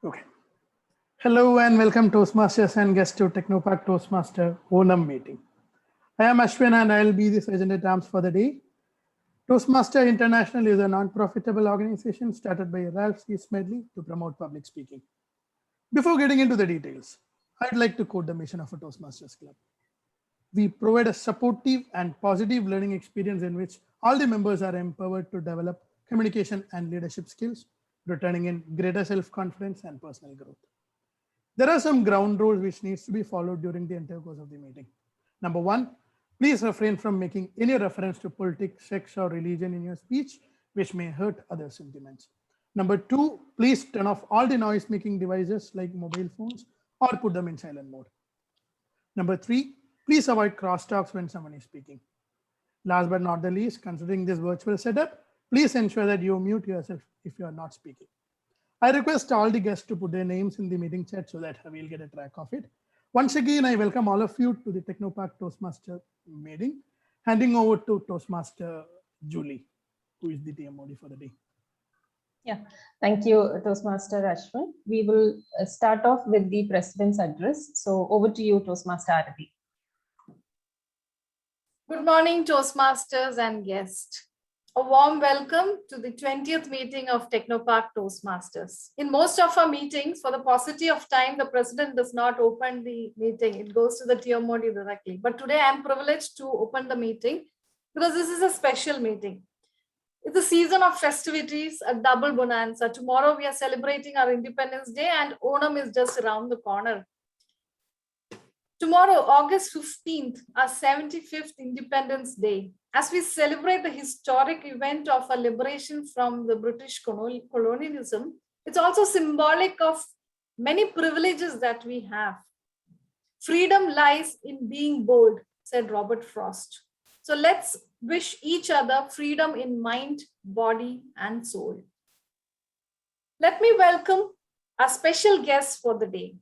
Okay. Hello and welcome Toastmasters and guests to Technopark Toastmaster Onam meeting. I am Ashwin and I will be the sergeant at arms for the day. Toastmaster International is a non-profitable organization started by Ralph C. Smedley to promote public speaking. Before getting into the details, I'd like to quote the mission of a Toastmasters Club. We provide a supportive and positive learning experience in which all the members are empowered to develop communication and leadership skills, returning in greater self-confidence and personal growth. There are some ground rules which needs to be followed during the entire course of the meeting. Number one, please refrain from making any reference to politics, sex, or religion in your speech, which may hurt other sentiments. Number two, please turn off all the noise-making devices like mobile phones or put them in silent mode. Number three, please avoid crosstalks when someone is speaking. Last but not the least, considering this virtual setup, please ensure that you mute yourself if you are not speaking. I request all the guests to put their names in the meeting chat so that we'll get a track of it. Once again, I welcome all of you to the Technopark Toastmaster meeting, handing over to Toastmaster Julie, who is the TMOD for the day. Yeah, thank you, Toastmaster Ashwin. We will start off with the President's address. So over to you, Toastmaster Arabi. Good morning, Toastmasters and guests. A warm welcome to the 20th meeting of Technopark Toastmasters. In most of our meetings, for the paucity of time, the President does not open the meeting. It goes to the TMOD directly. But today I'm privileged to open the meeting because this is a special meeting. It's a season of festivities, a double bonanza. Tomorrow we are celebrating our Independence Day and Onam is just around the corner. Tomorrow, August 15th, our 75th Independence Day, as we celebrate the historic event of our liberation from the British colonialism, it's also symbolic of many privileges that we have. Freedom lies in being bold, said Robert Frost. So let's wish each other freedom in mind, body, and soul. Let me welcome our special guests for the day.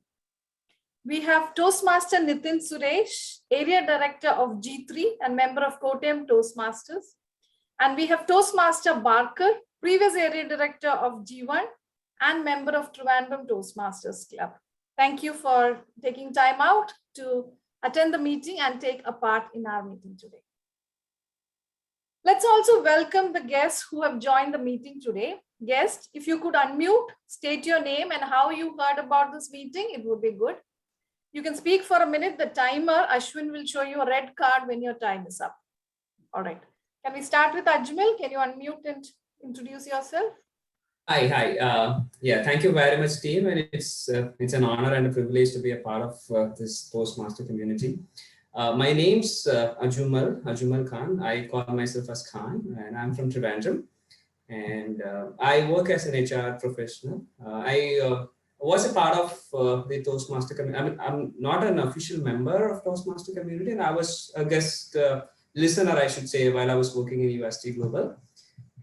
We have Toastmaster Nitin Suresh, Area Director of G3 and member of Kottayam Toastmasters. And we have Toastmaster Barker, previous Area Director of G1 and member of Trivandrum Toastmasters Club. Thank you for taking time out to attend the meeting and take a part in our meeting today. Let's also welcome the guests who have joined the meeting today. Guest, if you could unmute, state your name and how you heard about this meeting, it would be good. You can speak for a minute. The timer, Ashwin will show you a red card when your time is up. All right. Can we start with Ajmal? Can you unmute and introduce yourself? Hi. Yeah, thank you very much, team. And it's an honor and a privilege to be a part of this Toastmaster community. My name's Ajumal Khan. I call myself as Khan, and I'm from Trivandrum. And I work as an HR professional. I was a part of the Toastmaster community. I'm not an official member of Toastmaster community, and I was a guest listener, I should say, while I was working in UST Global.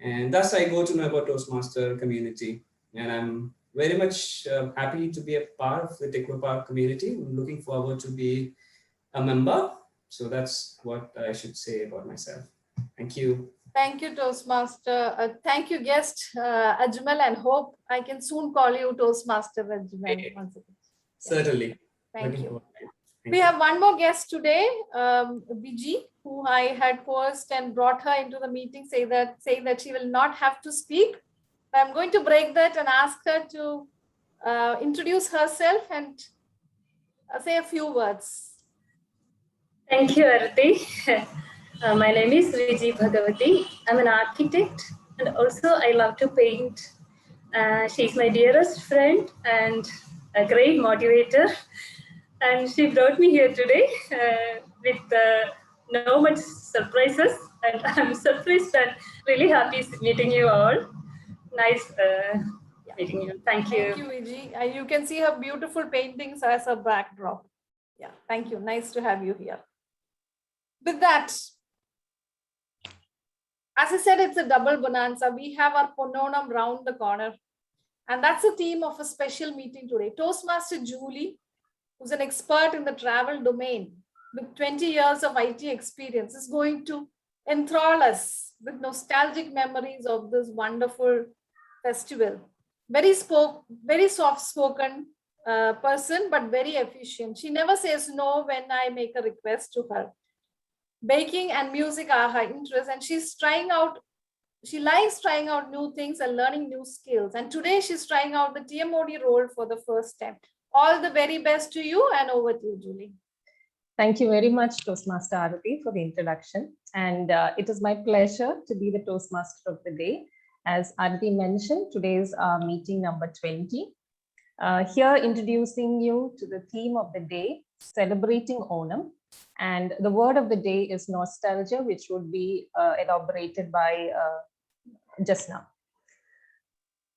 And thus I go to know about Toastmaster community. And I'm very much happy to be a part of the Technopark community. I'm looking forward to be a member. So that's what I should say about myself. Thank you. Thank you, Toastmaster. Thank you, guest Ajmal, and hope I can soon call you Toastmaster Ajmal once again. Certainly. Thank you. We have one more guest today, Viji, who I had coerced and brought her into the meeting, saying that she will not have to speak. I'm going to break that and ask her to introduce herself and say a few words. Thank you, Arati. My name is Viji Bhagavati. I'm an architect and also I love to paint. She's my dearest friend and a great motivator. And she brought me here today with no much surprises. And I'm surprised and really happy meeting you all. Nice meeting you. Thank you. Thank you, Viji. You can see her beautiful paintings as a backdrop. Yeah, thank you. Nice to have you here. With that, as I said, it's a double bonanza. We have our Pononam round the corner. And that's the theme of a special meeting today. Toastmaster Julie, who's an expert in the travel domain with 20 years of IT experience, is going to enthrall us with nostalgic memories of this wonderful festival. very soft-spoken person, but very efficient. She never says no when I make a request to her. Baking and music are her interests, and she likes trying out new things and learning new skills. And today she's trying out the TMOD role for the first time. All the very best to you, and over to you, Julie. Thank you very much, Toastmaster Arati, for the introduction. And it is my pleasure to be the Toastmaster of the day. As Arati mentioned, today is our meeting number 20. Here introducing you to the theme of the day, celebrating Onam. And the word of the day is nostalgia, which would be elaborated by just now.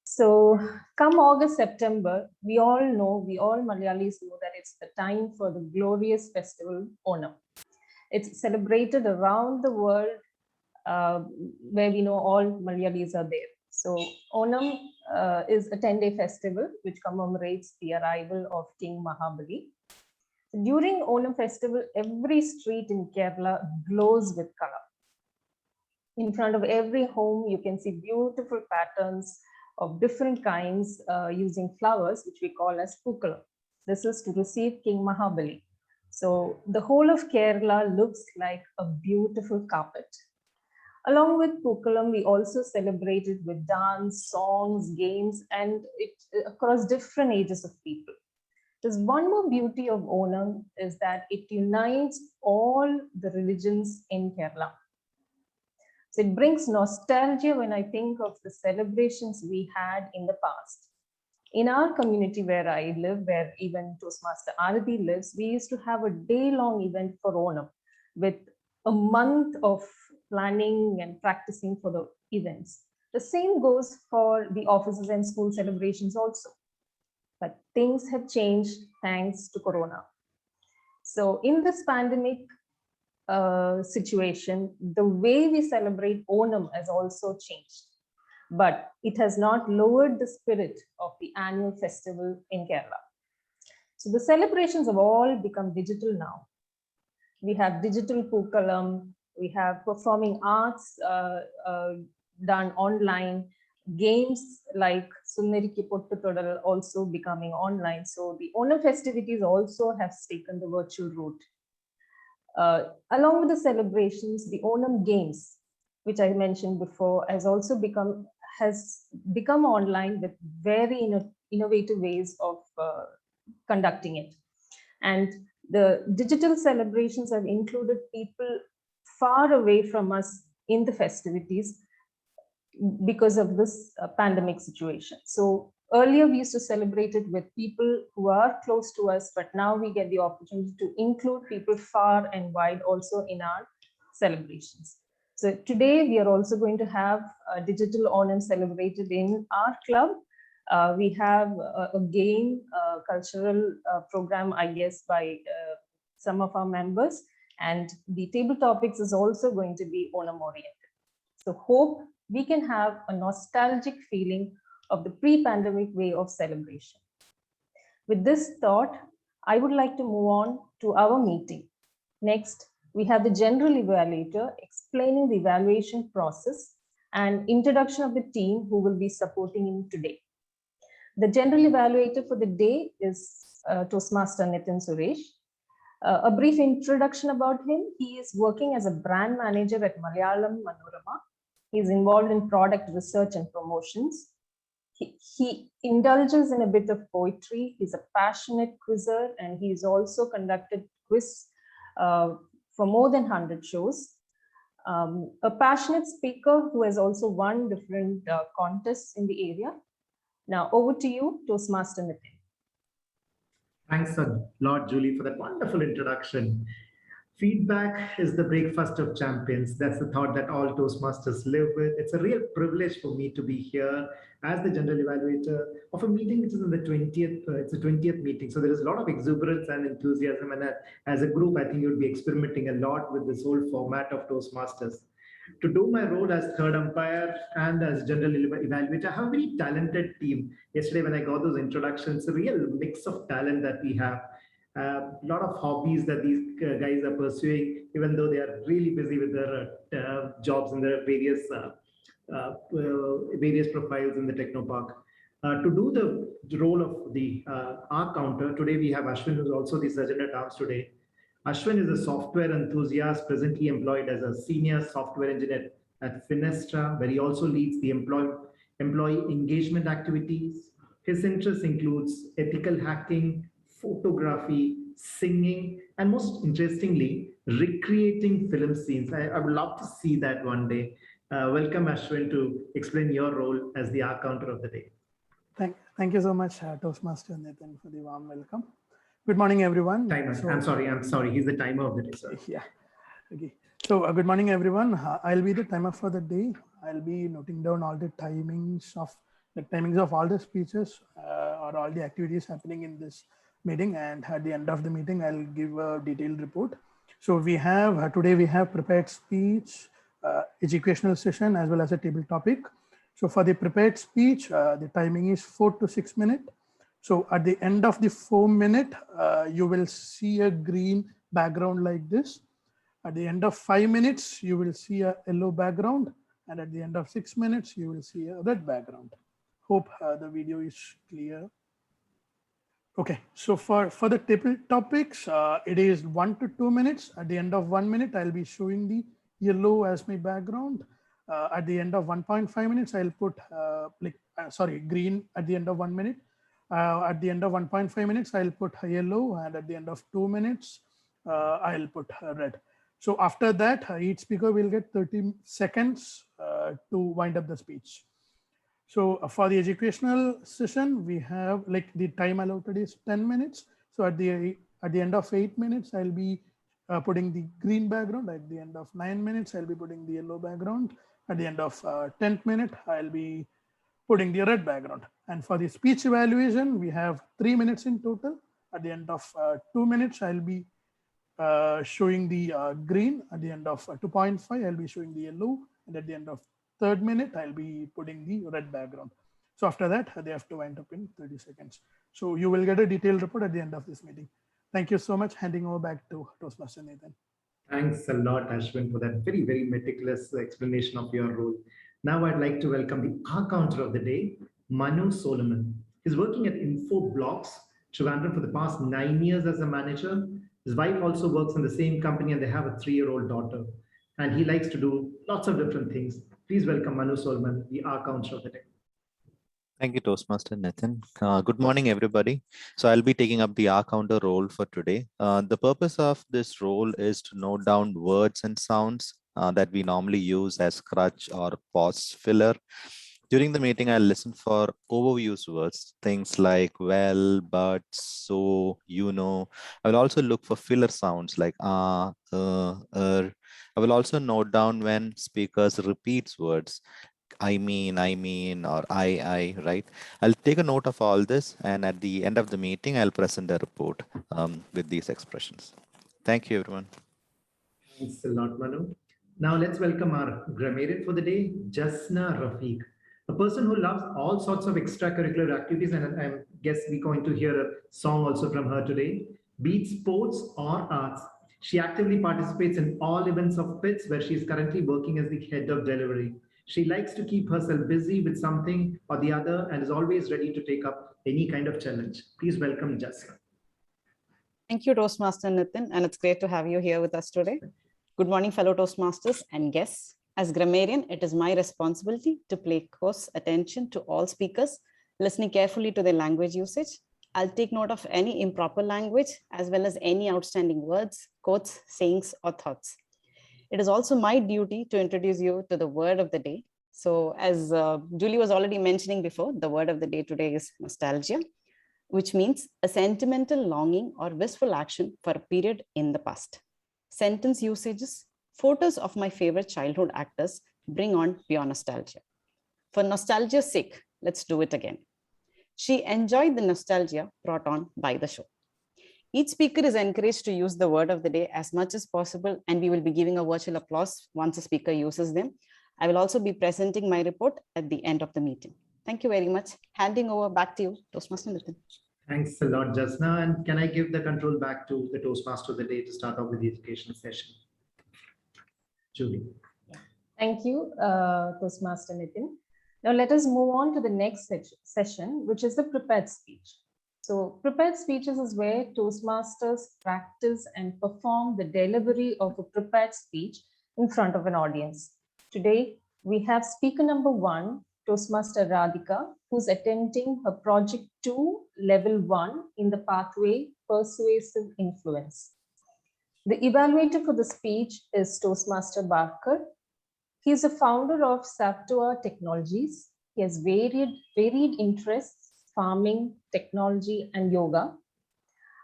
So come August, September, we all Malayalis know that it's the time for the glorious festival Onam. It's celebrated around the world where we know all Malayalis are there. So Onam is a 10-day festival which commemorates the arrival of King Mahabali. During Onam festival, every street in Kerala glows with color. In front of every home, you can see beautiful patterns of different kinds using flowers, which we call as Pookalam. This is to receive King Mahabali. So the whole of Kerala looks like a beautiful carpet. Along with Pookalam, we also celebrated with dance, songs, games, and across different ages of people. There's one more beauty of Onam is that it unites all the religions in Kerala. So it brings nostalgia when I think of the celebrations we had in the past. In our community where I live, where even Toastmaster Arati lives, we used to have a day-long event for Onam with a month of planning and practicing for the events. The same goes for the offices and school celebrations also. But things have changed thanks to Corona. So in this pandemic situation, the way we celebrate Onam has also changed. But it has not lowered the spirit of the annual festival in Kerala. So the celebrations have all become digital now. We have digital Pookalam, we have performing arts done online, games like Sundariki Pottu Todal also becoming online. So the Onam festivities also have taken the virtual route. Along with the celebrations, the Onam games, which I mentioned before, has become online with very innovative ways of conducting it. And the digital celebrations have included people far away from us in the festivities because of this pandemic situation. So earlier we used to celebrate it with people who are close to us, but now we get the opportunity to include people far and wide also in our celebrations. So today we are also going to have a digital Onam celebrated in our club. We have a game, cultural program, I guess, by some of our members. And the table topics is also going to be Onam oriented. So hope we can have a nostalgic feeling of the pre-pandemic way of celebration. With this thought, I would like to move on to our meeting. Next, we have the general evaluator explaining the evaluation process and introduction of the team who will be supporting him today. The general evaluator for the day is Toastmaster Nitin Suresh. A brief introduction about him. He is working as a brand manager at Malayalam Manorama. He is involved in product research and promotions. He indulges in a bit of poetry. He's a passionate quizzer, and he's also conducted quiz for more than 100 shows. A passionate speaker who has also won different contests in the area. Now over to you, Toastmaster Nitin. Thanks a lot, Julie, for that wonderful introduction. Feedback is the breakfast of champions. That's the thought that all Toastmasters live with. It's a real privilege for me to be here as the general evaluator of a meeting which is in the 20th. It's the 20th meeting. So there is a lot of exuberance and enthusiasm. And as a group, I think you'll be experimenting a lot with this whole format of Toastmasters. To do my role as third umpire and as general evaluator, I have a very talented team. Yesterday, when I got those introductions, a real mix of talent that we have. A lot of hobbies that these guys are pursuing, even though they are really busy with their jobs and their various profiles in the Technopark. To do the role of the R counter, today we have Ashwin, who's also the Surgeon at Arms today. Ashwin is a software enthusiast, presently employed as a senior software engineer at Finestra, where he also leads the employee engagement activities. His interests includes ethical hacking, photography, singing, and most interestingly, recreating film scenes. I would love to see that one day. Welcome, Ashwin, to explain your role as the R counter of the day. Thank you so much, Toastmaster Nathan, for the warm welcome. Good morning, everyone. Timer. So, I'm sorry. He's the timer of the day, sir. yeah. Okay. So good morning, everyone. I'll be the timer for the day. I'll be noting down all the timings of all the speeches or all the activities happening in this meeting. And at the end of the meeting, I'll give a detailed report. So we have today we have prepared speech, educational session, as well as a table topic. So for the prepared speech, the timing is 4 to 6 minutes. So at the end of the 4 minute, you will see a green background like this. At the end of 5 minutes, you will see a yellow background. And at the end of 6 minutes, you will see a red background. Hope the video is clear. Okay, so for the table topics, it is 1 to 2 minutes. At the end of 1 minute, I'll be showing the yellow as my background. At the end of 1.5 minutes, I'll put green at the end of 1 minute. At the end of 1.5 minutes, I'll put yellow, and at the end of 2 minutes, I'll put red. So after that, each speaker will get 30 seconds to wind up the speech. So for the educational session, we have the time allotted is 10 minutes. So at the end of 8 minutes, I'll be putting the green background. At the end of 9 minutes, I'll be putting the yellow background. At the end of 10th minute, I'll be putting the red background. And for the speech evaluation, we have 3 minutes in total. At the end of 2 minutes, I'll be showing the green. At the end of 2.5, I'll be showing the yellow. And at the end of 3rd minute, I'll be putting the red background. So after that, they have to wind up in 30 seconds. So you will get a detailed report at the end of this meeting. Thank you so much. Handing over back to Toastmaster Nathan. Thanks a lot, Ashwin, for that very, very meticulous explanation of your role. Now I'd like to welcome the R counter of the day, Manu Solomon. He's working at Infoblox, Trivandrum, for the past 9 years as a manager. His wife also works in the same company, and they have a 3-year-old daughter. And he likes to do lots of different things. Please welcome Manu Solomon, the R counter of the day. Thank you, Toastmaster Nathan. Good morning, everybody. So I'll be taking up the R counter role for today. The purpose of this role is to note down words and sounds that we normally use as crutch or pause filler. During the meeting, I'll listen for overused words, things like well, but, so, you know. I will also look for filler sounds like I will also note down when speakers repeats words. I mean, or I, right? I'll take a note of all this, and at the end of the meeting, I'll present a report with these expressions. Thank you, everyone. Thanks a lot, Manu. Now let's welcome our grammarian for the day, Jasna Rafiq, a person who loves all sorts of extracurricular activities, and I guess we're going to hear a song also from her today, be it sports or arts. She actively participates in all events of PITS, where she is currently working as the head of delivery. She likes to keep herself busy with something or the other and is always ready to take up any kind of challenge. Please welcome Jasna. Thank you, Toastmaster Nitin, and it's great to have you here with us today. Good morning, fellow Toastmasters and guests. As grammarian, it is my responsibility to pay close attention to all speakers, listening carefully to their language usage. I'll take note of any improper language, as well as any outstanding words, quotes, sayings, or thoughts. It is also my duty to introduce you to the word of the day. So as Julie was already mentioning before, the word of the day today is nostalgia, which means a sentimental longing or wistful action for a period in the past. Sentence usages: photos of my favorite childhood actors bring on pure nostalgia. For nostalgia's sake, let's do it again. She enjoyed the nostalgia brought on by the show. Each speaker is encouraged to use the word of the day as much as possible, and we will be giving a virtual applause once a speaker uses them. I will also be presenting my report at the end of the meeting. Thank you very much. Handing over back to you, Toastmaster Nitin. Thanks a lot, Jasna. And can I give the control back to the Toastmaster of the day to start off with the education session? Julie. Thank you, Toastmaster Nitin. Now let us move on to the next session, which is the prepared speech. So prepared speeches is where Toastmasters practice and perform the delivery of a prepared speech in front of an audience. Today, we have speaker number 1, Toastmaster Radhika, who's attempting her project 2, level 1 in the pathway Persuasive Influence. The evaluator for the speech is Toastmaster Barker. He is a founder of Saptua Technologies. He has varied interests, farming, technology, and yoga.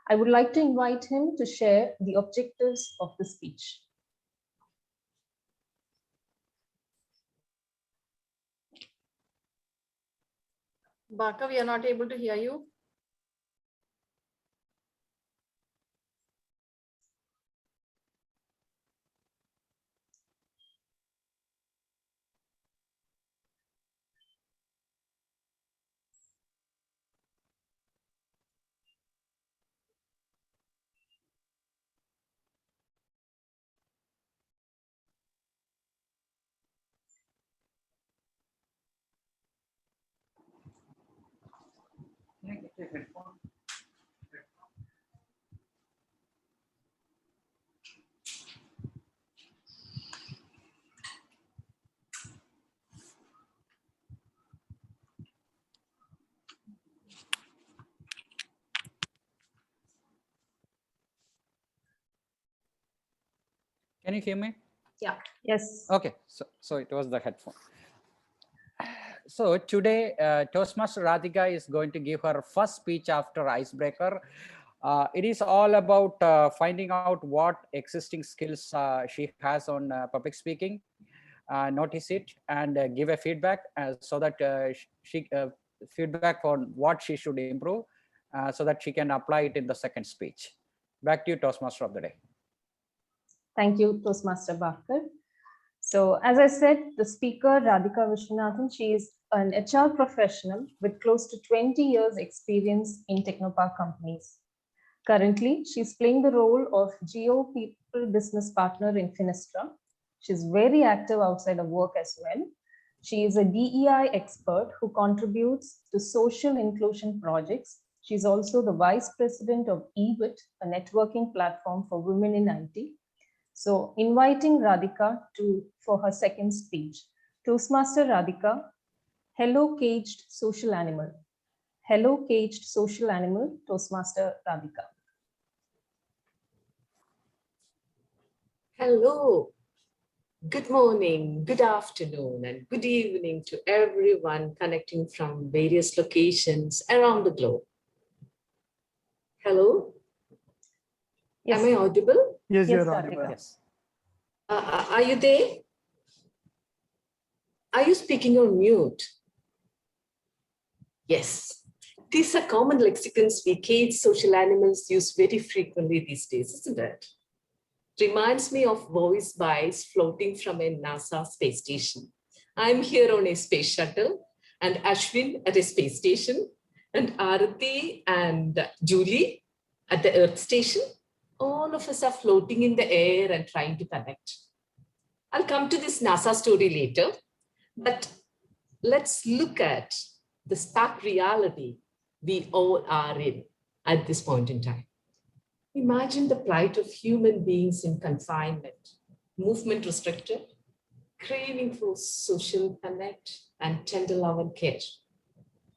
I would like to invite him to share the objectives of the speech. Barker, we are not able to hear you. Can you hear me? Yeah. Yes. Okay, so it was the headphone. So today, Toastmaster Radhika is going to give her first speech after Icebreaker. It is all about finding out what existing skills she has on public speaking, notice it, and give a feedback so that she feedback on what she should improve so that she can apply it in the second speech. Back to you, Toastmaster of the day. Thank you, Toastmaster Barker. So as I said, the speaker, Radhika Vishwanathan, she is an HR professional with close to 20 years experience in Technopark companies. Currently, she's playing the role of Geo People Business Partner in Finistra. She's very active outside of work as well. She is a DEI expert who contributes to social inclusion projects. She's also the Vice President of EWIT, a networking platform for women in IT. So inviting Radhika for her second speech. Toastmaster Radhika, hello caged social animal. Hello caged social animal, Toastmaster Radhika. Hello, good morning, good afternoon, and good evening to everyone connecting from various locations around the globe. Hello? Yes. Am I audible? Yes, Yes, you're Radhika. audible. Yes. Are you there? Are you speaking on mute? Yes. These are common lexicons we caged social animals use very frequently these days, isn't it? Reminds me of voice bites floating from a NASA space station. I'm here on a space shuttle, and Ashwin at a space station, and Arati and Julie at the Earth station. All of us are floating in the air and trying to connect. I'll come to this NASA story later, but let's look at the stark reality we all are in at this point in time. Imagine the plight of human beings in confinement, movement restricted, craving for social connect and tender love and care.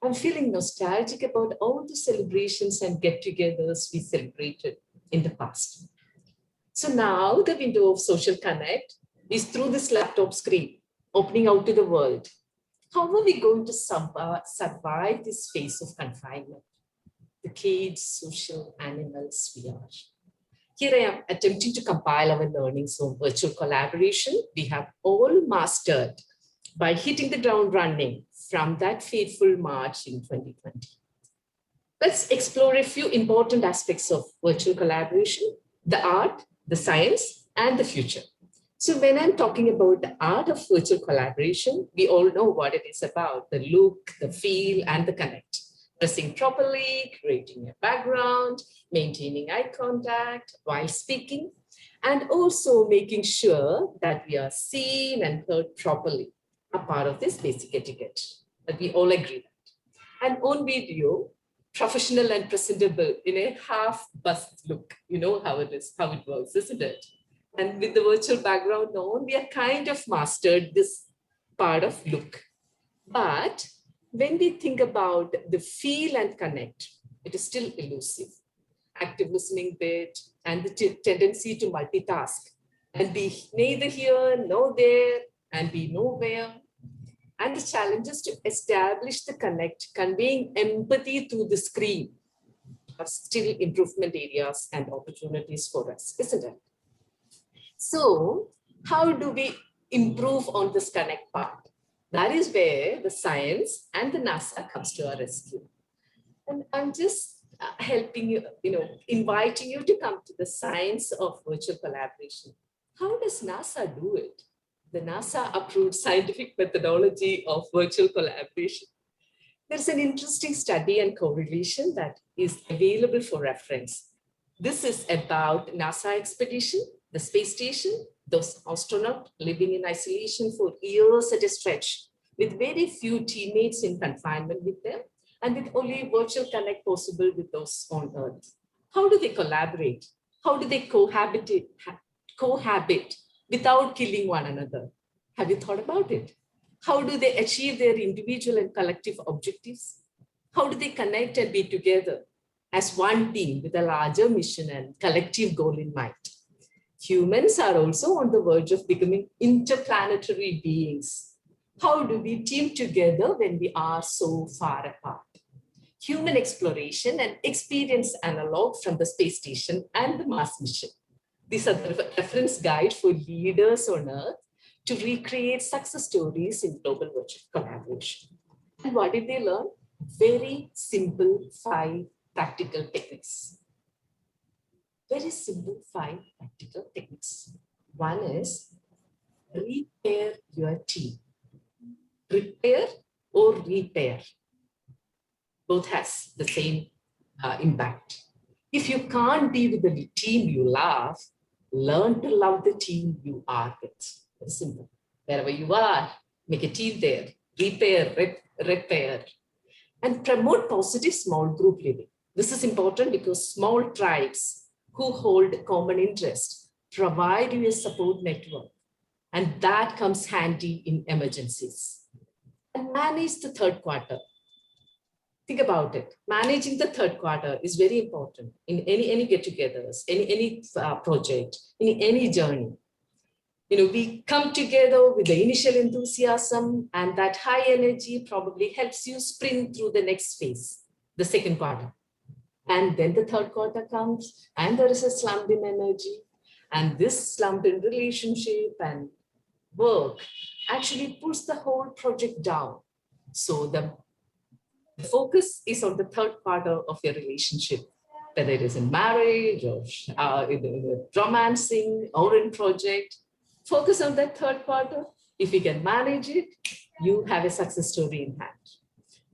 I'm feeling nostalgic about all the celebrations and get-togethers we celebrated in the past. So now the window of social connect is through this laptop screen, opening out to the world. How are we going to survive this phase of confinement? The caged social animals we are. Here I am attempting to compile our learnings on virtual collaboration we have all mastered by hitting the ground running from that fateful March in 2020. Let's explore a few important aspects of virtual collaboration, the art, the science, and the future. So when I'm talking about the art of virtual collaboration, we all know what it is about, the look, the feel, and the connect. Dressing properly, creating a background, maintaining eye contact while speaking, and also making sure that we are seen and heard properly. are part of this basic etiquette. That we all agree that. And on video, professional and presentable in a half-bust look. You know how it is, how it works, isn't it? And with the virtual background on, we are kind of mastered this part of look. But when we think about the feel and connect, it is still elusive. Active listening bit and the tendency to multitask and be neither here nor there and be nowhere. And the challenges to establish the connect, conveying empathy through the screen are still improvement areas and opportunities for us, isn't it? So how do we improve on this connect part? That is where the science and the NASA comes to our rescue. And I'm just helping you, inviting you to come to the science of virtual collaboration. How does NASA do it? The NASA approved scientific methodology of virtual collaboration. There's an interesting study and correlation that is available for reference. This is about NASA expedition, the space station, those astronauts living in isolation for years at a stretch, with very few teammates in confinement with them, and with only virtual connect possible with those on Earth. How do they collaborate? How do they cohabit without killing one another? Have you thought about it? How do they achieve their individual and collective objectives? How do they connect and be together as one team with a larger mission and collective goal in mind? Humans are also on the verge of becoming interplanetary beings. How do we team together when we are so far apart? Human exploration and experience analog from the space station and the Mars mission. These are the reference guide for leaders on Earth to recreate success stories in global virtual collaboration. And what did they learn? Very simple 5 practical techniques. Very simple 5 practical techniques. One is repair your team. Prepare or repair. Both has the same impact. If you can't be with the team you love, learn to love the team you are with. Very simple. Wherever you are, make a team there. Repair, repair. And promote positive small group living. This is important because small tribes who hold common interests provide you a support network. And that comes handy in emergencies. And manage the third quarter. Think about it. Managing the third quarter is very important in any get-togethers, any project, in any journey. We come together with the initial enthusiasm, and that high energy probably helps you sprint through the next phase, the second quarter. And then the third quarter comes, and there is a slump in energy, and this slump in relationship and work actually pulls the whole project down. So the focus is on the third quarter of your relationship, whether it is in marriage or in romancing or in project. Focus on that third quarter. If you can manage it, you have a success story in hand.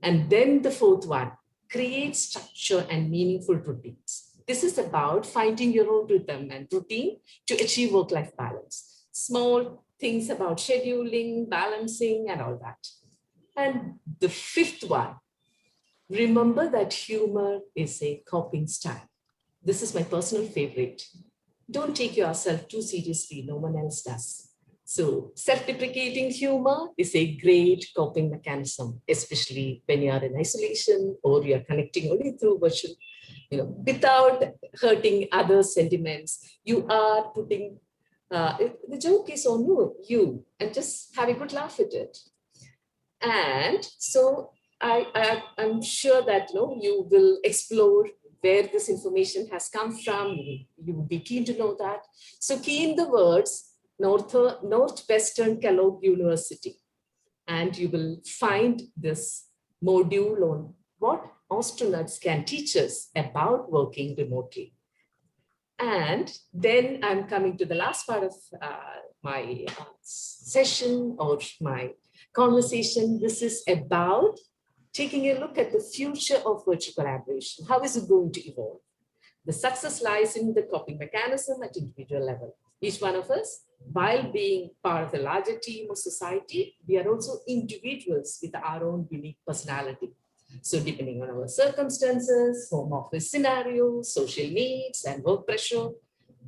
And then the fourth one, create structure and meaningful routines. This is about finding your own rhythm and routine to achieve work-life balance. Small things about scheduling, balancing, and all that. And the fifth one, remember that humor is a coping style. This is my personal favorite. Don't take yourself too seriously, no one else does. So self-deprecating humor is a great coping mechanism, especially when you are in isolation or you are connecting only through virtual, without hurting others' sentiments. You are putting, the joke is on you, and just have a good laugh at it. And so I'm sure that you will explore where this information has come from. You will be keen to know that. So key in the words, Northwestern Kellogg University. And you will find this module on what astronauts can teach us about working remotely. And then I'm coming to the last part of my session or my conversation. This is about taking a look at the future of virtual collaboration. How is it going to evolve? The success lies in the coping mechanism at individual level. Each one of us While being part of the larger team of society, we are also individuals with our own unique personality. So depending on our circumstances, home office scenarios, social needs, and work pressure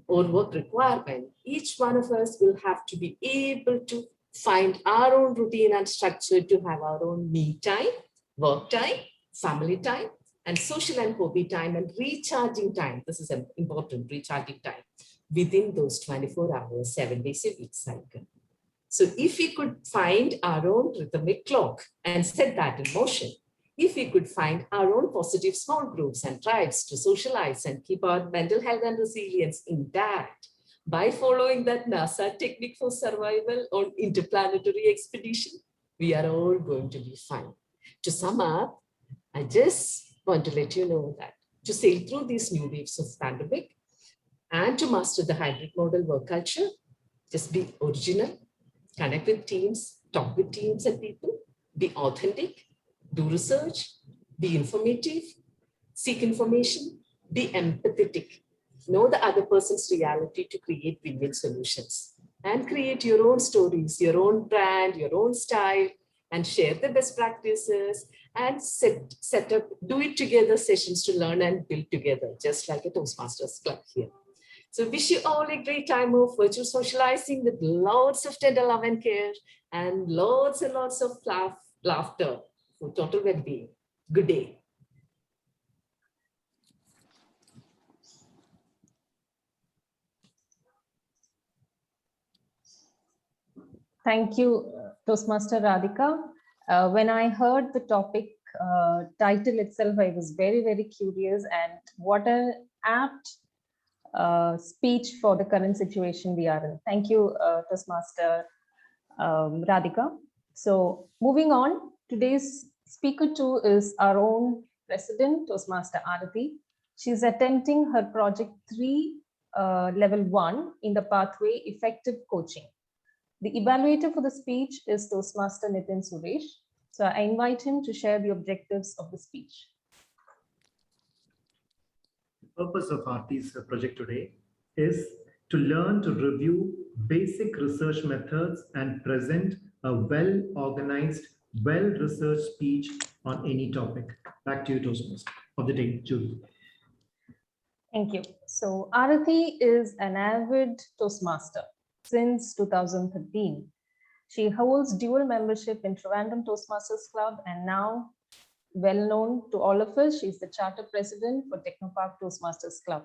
or work requirement, each one of us will have to be able to find our own routine and structure to have our own me time, work time, family time, and social and hobby time and recharging time. This is an important recharging time within those 24 hours, 7 days a week cycle. So if we could find our own rhythmic clock and set that in motion, if we could find our own positive small groups and tribes to socialize and keep our mental health and resilience intact by following that NASA technique for survival on interplanetary expedition, we are all going to be fine. To sum up, I just want to let you know that to sail through these new waves of pandemic and to master the hybrid model work culture, just be original, connect with teams, talk with teams and people, be authentic, do research, be informative, seek information, be empathetic, know the other person's reality to create win-win solutions, and create your own stories, your own brand, your own style, and share the best practices and set up, do it together sessions to learn and build together, just like a Toastmasters club here. So wish you all a great time of virtual socializing with lots of tender love and care and lots of laughter for total well-being. Good day. Thank you, Toastmaster Radhika. When I heard the topic title itself, I was very, very curious, and what an apt speech for the current situation we are in. Thank you, Toastmaster Radhika. So moving on, today's speaker too is our own president, Toastmaster Aarati. She's attempting her project 3, level 1 in the pathway effective coaching. The evaluator for the speech is Toastmaster Nitin Suresh. So I invite him to share the objectives of the speech. The purpose of Aarti's project today is to learn to review basic research methods and present a well-organized, well-researched speech on any topic. Back to you, Toastmaster of the day, Julie. Thank you. So Aarati is an avid Toastmaster since 2013. She holds dual membership in Trivandrum Toastmasters Club, and now, well known to all of us, she's the charter president for Technopark Toastmasters Club.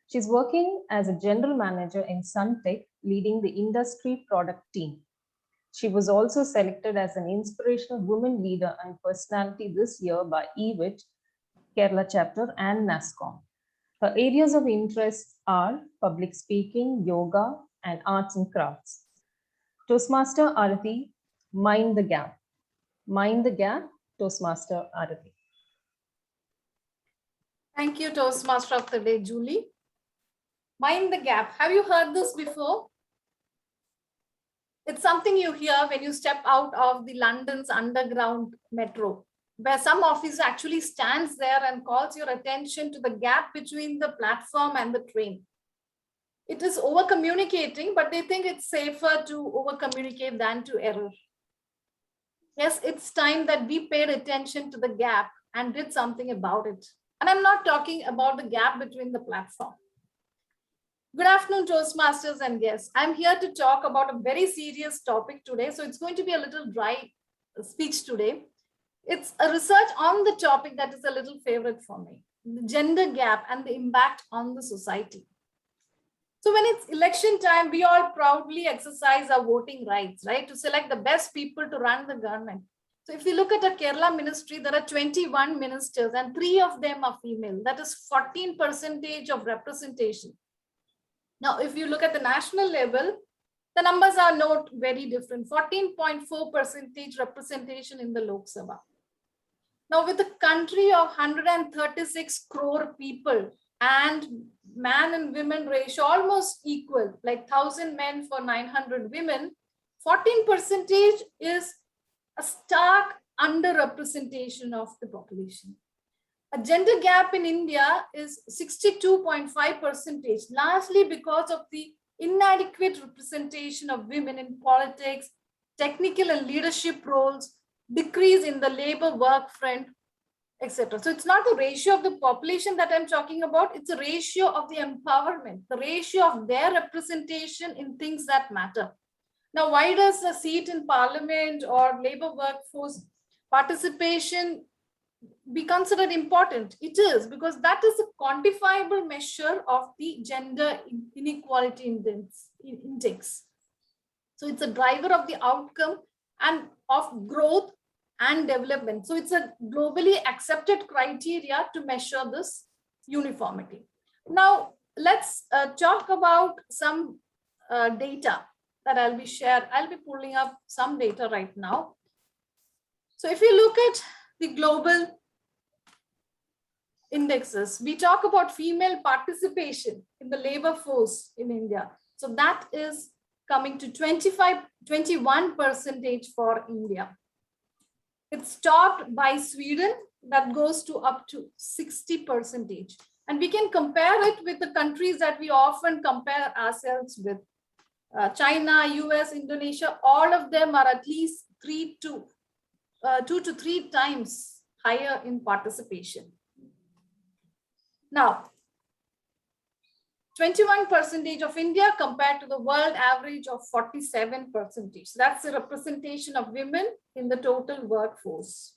She's working as a general manager in Suntech, leading the industry product team. She was also selected as an inspirational women leader and personality this year by EWIT, Kerala chapter, and NASCOM. Her areas of interest are public speaking, yoga, and arts and crafts. Toastmaster Aarati, mind the gap. Mind the gap, Toastmaster Aarati. Thank you, Toastmaster of the day, Julie. Mind the gap. Have you heard this before? It's something you hear when you step out of the London's underground metro, where some officer actually stands there and calls your attention to the gap between the platform and the train. It is over communicating, but they think it's safer to over communicate than to error. Yes, it's time that we paid attention to the gap and did something about it. And I'm not talking about the gap between the platform. Good afternoon, Toastmasters and guests. I'm here to talk about a very serious topic today. So it's going to be a little dry speech today. It's a research on the topic that is a little favorite for me, the gender gap and the impact on the society. So when it's election time, we all proudly exercise our voting rights, right? To select the best people to run the government. So if you look at a Kerala ministry, there are 21 ministers and 3 of them are female. That is 14% of representation. Now, if you look at the national level, the numbers are not very different. 14.4% representation in the Lok Sabha. Now, with a country of 136 crore people and man and women ratio almost equal, like 1,000 men for 900 women, 14% is a stark underrepresentation of the population. A gender gap in India is 62.5%, largely because of the inadequate representation of women in politics, technical and leadership roles, decrease in the labor work front, etc. So it's not the ratio of the population that I'm talking about, it's a ratio of the empowerment, the ratio of their representation in things that matter. Now, why does a seat in parliament or labor workforce participation be considered important? It is because that is a quantifiable measure of the gender inequality index. So it's a driver of the outcome and of growth and development. So it's a globally accepted criteria to measure this uniformity. Now, let's talk about some data that I'll be pulling up some data right now. So if you look at the global indexes, we talk about female participation in the labor force in India. So that is coming to 21% for India. It's topped by Sweden, that goes to up to 60%. And we can compare it with the countries that we often compare ourselves with. China, US, Indonesia, all of them are at least 2 to 3 times higher in participation. Now, 21% of India compared to the world average of 47%. That's the representation of women in the total workforce.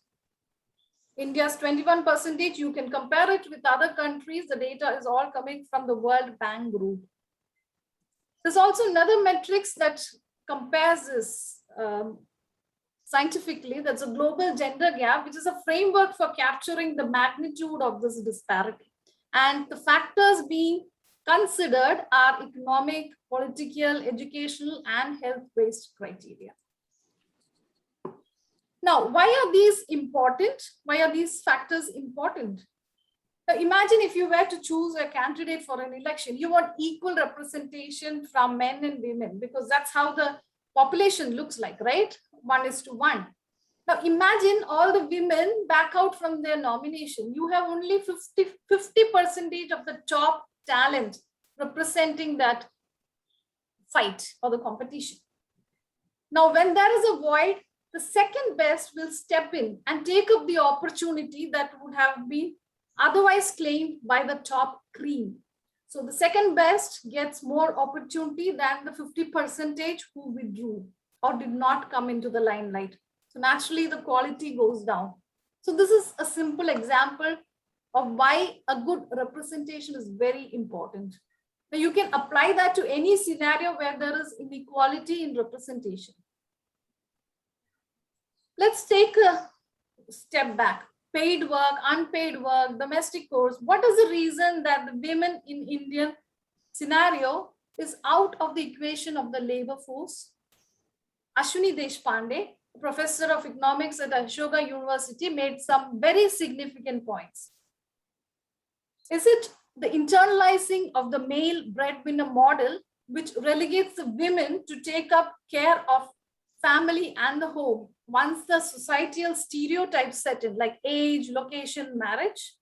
India's 21%, you can compare it with other countries. The data is all coming from the World Bank Group. There's also another metrics that compares this scientifically. That's a global gender gap, which is a framework for capturing the magnitude of this disparity. And the factors being considered are economic, political, educational, and health-based criteria. Now, why are these important? Why are these factors important? Now, imagine if you were to choose a candidate for an election, you want equal representation from men and women, because that's how the population looks like, right? 1:1. Now, imagine all the women back out from their nomination. You have only 50% of the top talent representing that fight or the competition. Now, when there is a void, the second best will step in and take up the opportunity that would have been otherwise claimed by the top cream. So the second best gets more opportunity than the 50% who withdrew or did not come into the limelight. So naturally the quality goes down. So this is a simple example of why a good representation is very important. Now you can apply that to any scenario where there is inequality in representation. Let's take a step back. Paid work, unpaid work, domestic chores. What is the reason that the women in Indian scenario is out of the equation of the labor force? Ashwini Deshpande, professor of economics at Ashoka University, made some very significant points. Is it the internalizing of the male breadwinner model, which relegates the women to take up care of family and the home once the societal stereotypes set in, like age, location, marriage?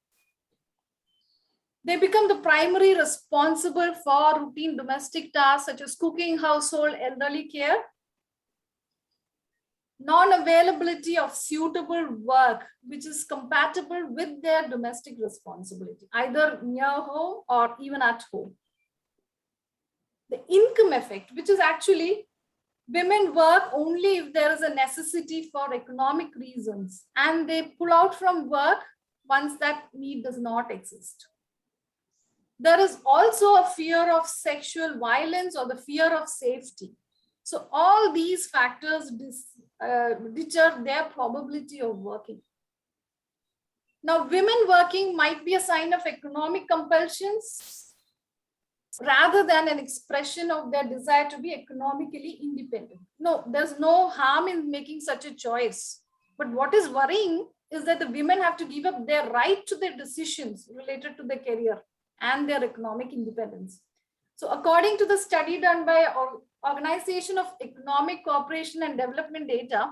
They become the primary responsible for routine domestic tasks such as cooking, household, elderly care. Non-availability of suitable work which is compatible with their domestic responsibility, either near home or even at home. The income effect, which is actually women work only if there is a necessity for economic reasons, and they pull out from work once that need does not exist. There is also a fear of sexual violence or the fear of safety. So all these factors deter their probability of working. Now, women working might be a sign of economic compulsions rather than an expression of their desire to be economically independent. No, there's no harm in making such a choice. But what is worrying is that the women have to give up their right to their decisions related to their career and their economic independence. So according to the study done by Organization of Economic Cooperation and Development data,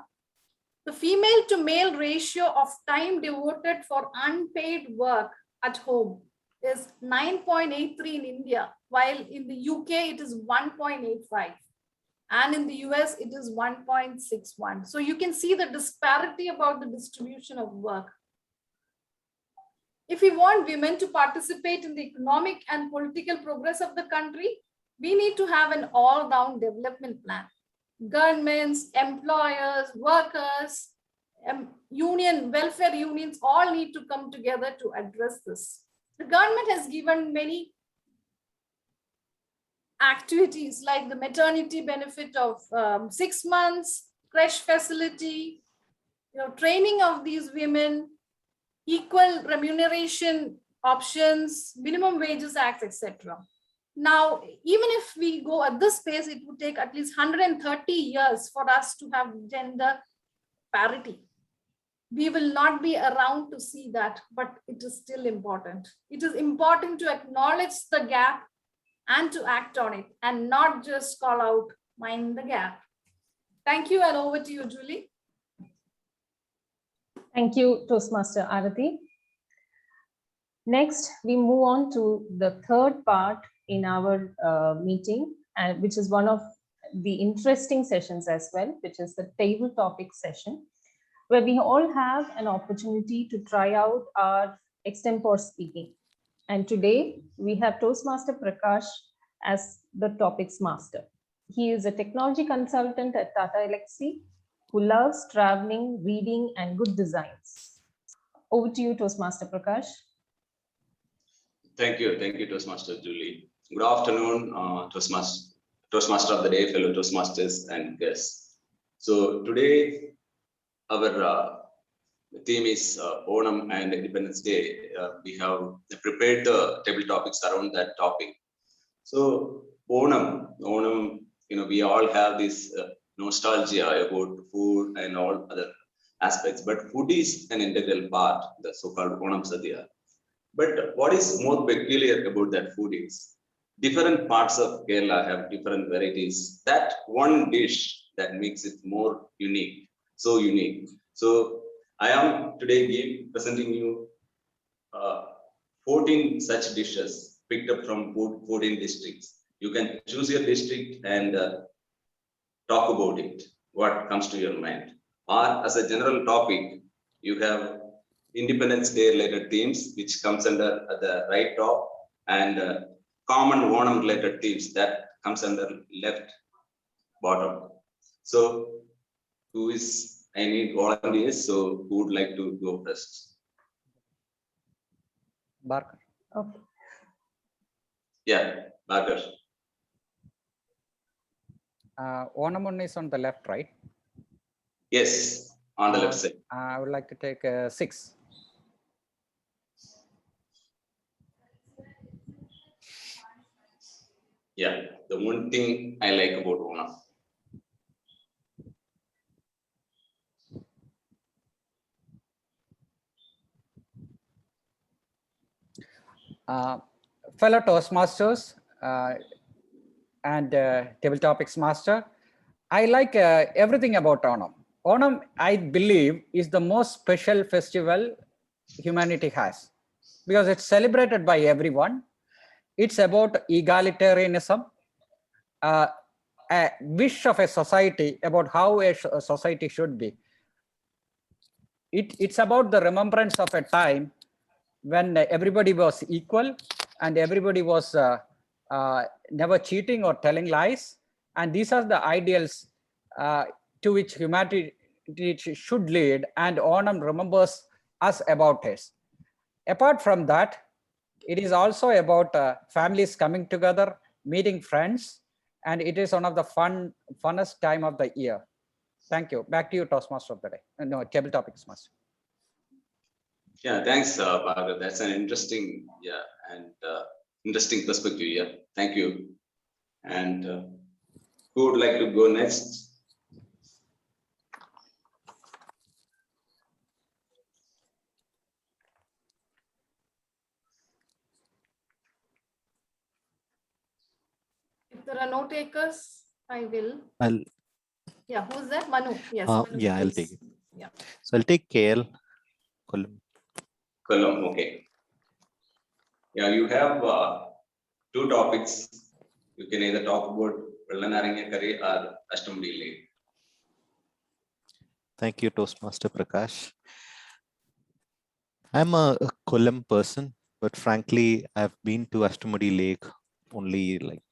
the female to male ratio of time devoted for unpaid work at home is 9.83 in India, while in the UK it is 1.85. And in the US, it is 1.61. So you can see the disparity about the distribution of work. If we want women to participate in the economic and political progress of the country, we need to have an all-round development plan. Governments, employers, workers, welfare unions all need to come together to address this. The government has given many activities like the maternity benefit of 6 months, creche facility, training of these women, equal remuneration options, minimum wages acts, etc. Now, even if we go at this pace, it would take at least 130 years for us to have gender parity. We will not be around to see that, but it is still important. It is important to acknowledge the gap and to act on it and not just call out, mind the gap. Thank you, and over to you, Julie. Thank you, Toastmaster Arati. Next, we move on to the third part in our meeting, which is one of the interesting sessions as well, which is the table topic session, where we all have an opportunity to try out our extempore speaking. And today we have Toastmaster Prakash as the topics master. He is a technology consultant at Tata Elxsi who loves traveling, reading, and good designs. Over to you, Toastmaster Prakash. Thank you, Toastmaster Julie. Good afternoon, Toastmaster of the day, fellow Toastmasters and guests. So today, our theme is Onam and Independence Day. We have prepared the table topics around that topic. So Onam, we all have this nostalgia about food and all other aspects, but food is an integral part, the so-called Onam Sadhya. But what is more peculiar about that food is different parts of Kerala have different varieties. That one dish that makes it more unique, so unique. So I am today presenting you 14 such dishes picked up from 14 districts. You can choose your district and talk about it, what comes to your mind. Or as a general topic, you have Independence Day related themes, which comes under the right top, and common Onam related themes that comes under left bottom. So I need volunteers, so who would like to go first? Barker. Okay. Yeah, Barker. Onam is on the left, right? Yes, on the left side. I would like to take 6. Yeah, the one thing I like about Onam. Fellow Toastmasters and table topics master, I like everything about Onam. Onam, I believe, is the most special festival humanity has because it's celebrated by everyone. It's about egalitarianism, a wish of a society about how a society should be. It's about the remembrance of a time when everybody was equal and everybody was never cheating or telling lies. And these are the ideals to which humanity should lead, and Onam remembers us about it. Apart from that, it is also about families coming together, meeting friends, and it is one of the funnest time of the year. Thank you. Back to you, Toastmaster of the day. No, table topics master. Yeah, thanks, Bhargav. That's an interesting, interesting perspective. Yeah, thank you. And who would like to go next? If there are no takers, I will. Yeah, who's that? Manu. Yes. Manu, yeah, I'll please. take it. Yeah. So I'll take KL. Kollam. Kollam, okay. Yeah, you have two topics. You can either talk about Velanaranga or Ashtamudi Lake. Thank you, Toastmaster Prakash. I'm a Kollam person, but frankly, I've been to Ashtamudi Lake only like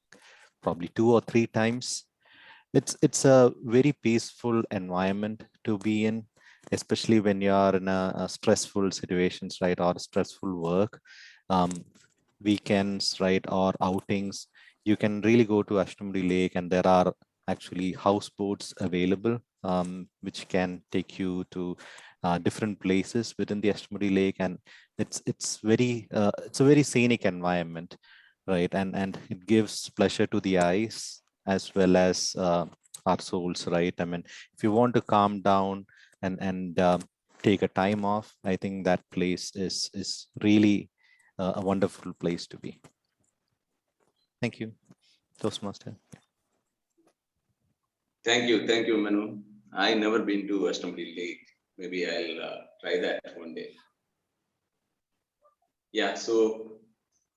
probably 2 or 3 times. It's a very peaceful environment to be in, especially when you are in a stressful situations, right, or stressful work, weekends, right, or outings. You can really go to Ashtamudi Lake, and there are actually houseboats available, which can take you to different places within the Ashtamudi Lake, and it's a very scenic environment, right, and it gives pleasure to the eyes as well as our souls, right? I mean, if you want to calm down and take a time off, I think that place is really a wonderful place to be. Thank you, Toastmaster. Thank you, Manu. I never been to Ashtamudi Lake. Maybe I'll try that one day. Yeah, so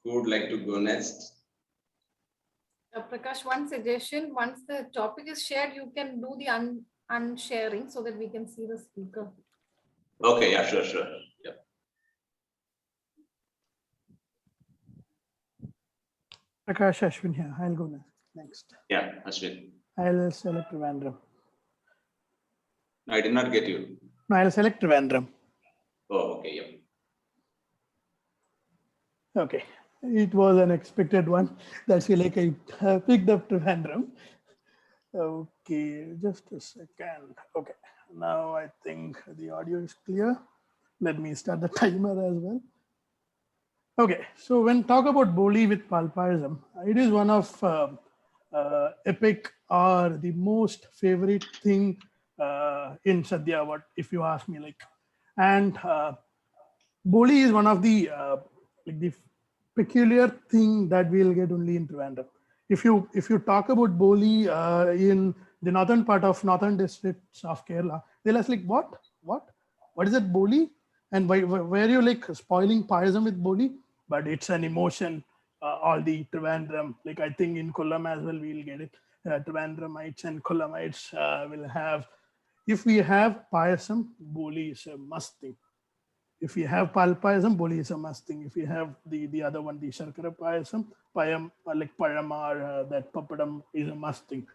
who would like to go next? Prakash, one suggestion, once the topic is shared, you can do the unsharing so that we can see the speaker. Okay, yeah, sure. Yeah. Prakash, Ashwin here. I'll go next. Yeah, Ashwin. I'll select Trivandrum. No, I did not get you. No, I'll select Trivandrum. Oh, okay, yeah. Okay, it was an expected one. That's why like I picked up Trivandrum. Okay, just a second. Okay, now I think the audio is clear. Let me start the timer as well. Okay, so when talk about Boli with Palpaism, it is one of epic or the most favorite thing in Sadhya, what if you ask me, like, and Boli is one of the like the peculiar thing that we'll get only in Trivandrum. If you talk about Boli in the northern districts of Kerala, they'll ask like, what is it Boli? And why are you like spoiling Payasam with Boli? But it's an emotion, all the Trivandrum, like I think in Kollam as well, we'll get it. Trivandrumites and Kollamites will have, if we have Payasam, Boli is a must thing. If we have Palpayasam, Boli is a must thing. If we have the other one, the Sharkara Payasam, Payam, like Payamar, that Papadam is a must thing.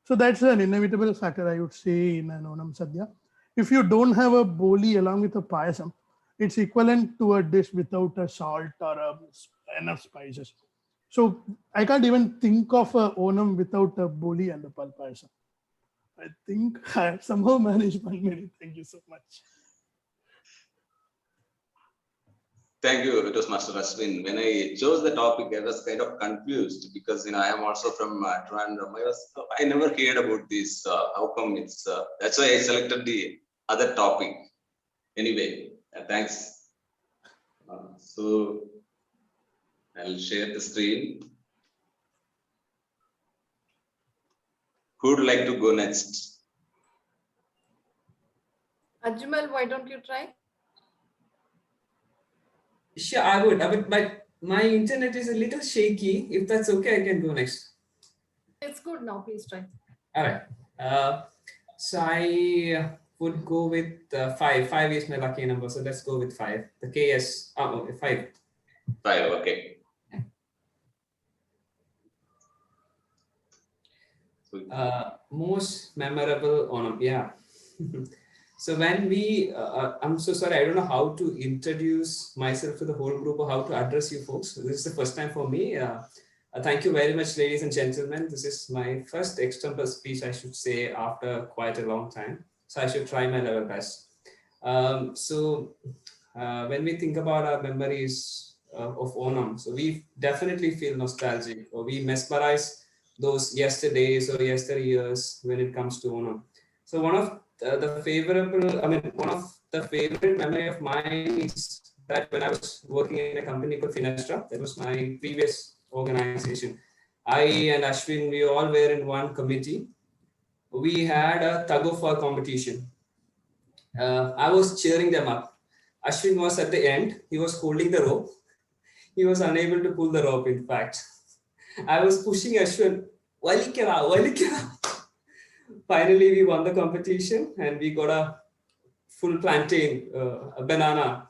So that's an inevitable factor, I would say, in an Onam Sadhya. If you don't have a Boli along with a Payasam, it's equivalent to a dish without a salt or enough spices. So I can't even think of a Onam without a Boli and a Palpayasam. I think I have somehow managed 1 minute. Thank you so much. Thank you, Toastmaster Ashwin. When I chose the topic, I was kind of confused because I am also from Trivandrum. I never heard about this. How come it's? That's why I selected the other topic. Anyway, thanks. So I'll share the screen. Who would like to go next? Ajmal, why don't you try? Sure, I would. But my internet is a little shaky. If that's okay, I can go next. It's good now. Please try. All right. So I would go with 5. 5 is my lucky number. So let's go with 5. The KS. Oh, 5. 5. Okay. Most memorable Onam. Yeah. So when we, I'm so sorry, I don't know how to introduce myself to the whole group or how to address you folks. This is the first time for me. Thank you very much, ladies and gentlemen. This is my first extempore speech, I should say, after quite a long time. So I should try my level best. When we think about our memories of Onam, so we definitely feel nostalgic, or we mesmerize those yesterdays or yesteryears when it comes to Onam. So one of the favorite memory of mine is that when I was working in a company called Finestra, that was my previous organization. I and Ashwin, we all were in one committee. We had a tug of war competition. I was cheering them up. Ashwin was at the end. He was holding the rope. He was unable to pull the rope, in fact. I was pushing Ashwin, Valikara. Finally, we won the competition and we got a full plantain, a banana.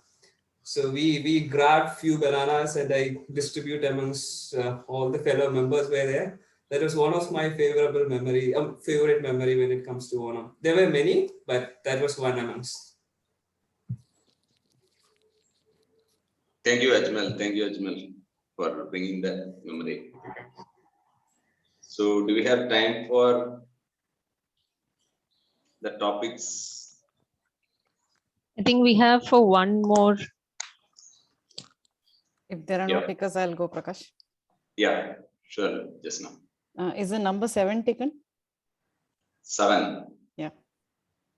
So we grabbed few bananas and I distribute amongst all the fellow members were there. That was one of my favorite memory when it comes to Onam. There were many, but that was one amongst. Thank you, Ajmal. Thank you, Ajmal, for bringing that memory. So do we have time for the topics? I think we have for one more. If there are no takers, I'll go, Prakash. Yeah, sure, just now. Is the number 7 taken? 7? Yeah.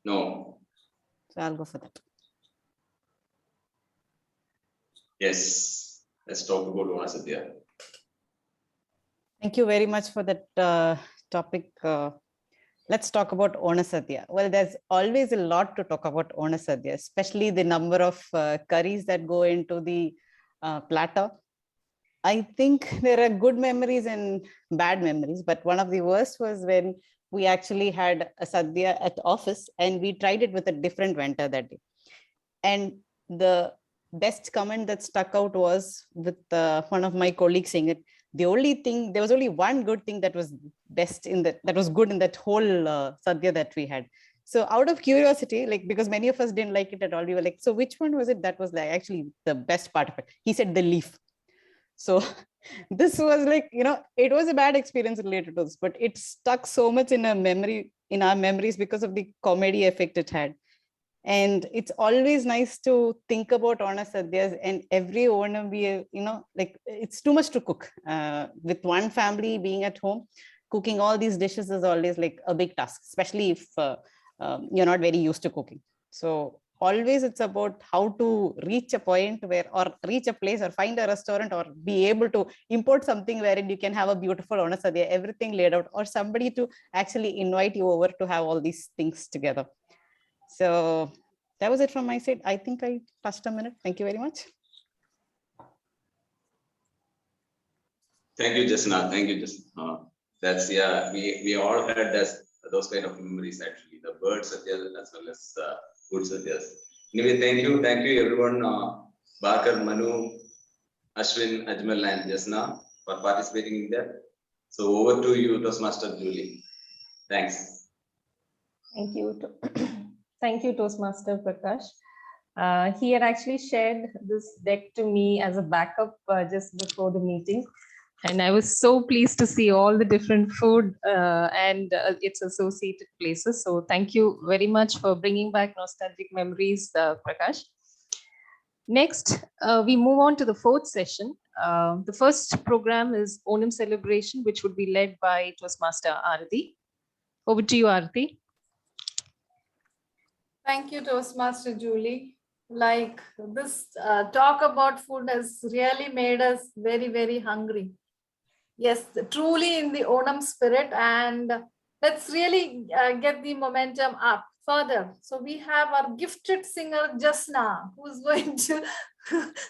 No. So I'll go for that. Yes, let's talk about Onasadhya. Thank you very much for that topic. Let's talk about Onasadhya. Well, there's always a lot to talk about Onasadhya, especially the number of curries that go into the platter. I think there are good memories and bad memories, but one of the worst was when we actually had a sadhya at office and we tried it with a different vendor that day. And the best comment that stuck out was with one of my colleagues saying it. There was only one good thing that was that was good in that whole sadhya that we had. So out of curiosity, like, because many of us didn't like it at all, we were like, so which one was it that was like actually the best part of it? He said the leaf. So this was like, it was a bad experience related to this, but it stuck so much in our memories because of the comedy effect it had. And it's always nice to think about Onasadhyas, and every Onam it's too much to cook. With one family being at home, cooking all these dishes is always like a big task, especially if you're not very used to cooking. So always it's about how to reach a point or reach a place or find a restaurant or be able to import something wherein you can have a beautiful Onasadhya, everything laid out, or somebody to actually invite you over to have all these things together. So that was it from my side. I think I touched a minute. Thank you very much. Thank you, Jasna. Thank you, Jasna. That's, we all had those kind of memories actually, the bird sadhya as well as food sadhyas. Anyway, thank you everyone, Bakar, Manu, Ashwin, Ajmal and Jasna for participating in that. So over to you, Toastmaster Julie. Thanks. Thank you. Thank you, Toastmaster Prakash. He had actually shared this deck to me as a backup just before the meeting. And I was so pleased to see all the different food and its associated places. So thank you very much for bringing back nostalgic memories, Prakash. Next, we move on to the fourth session. The first program is Onam celebration, which would be led by Toastmaster Aarati. Over to you, Aarati. Thank you, Toastmaster Julie. Like this talk about food has really made us very, very hungry. Yes, truly in the Onam spirit, and let's really get the momentum up further. So we have our gifted singer Jasna, who's going to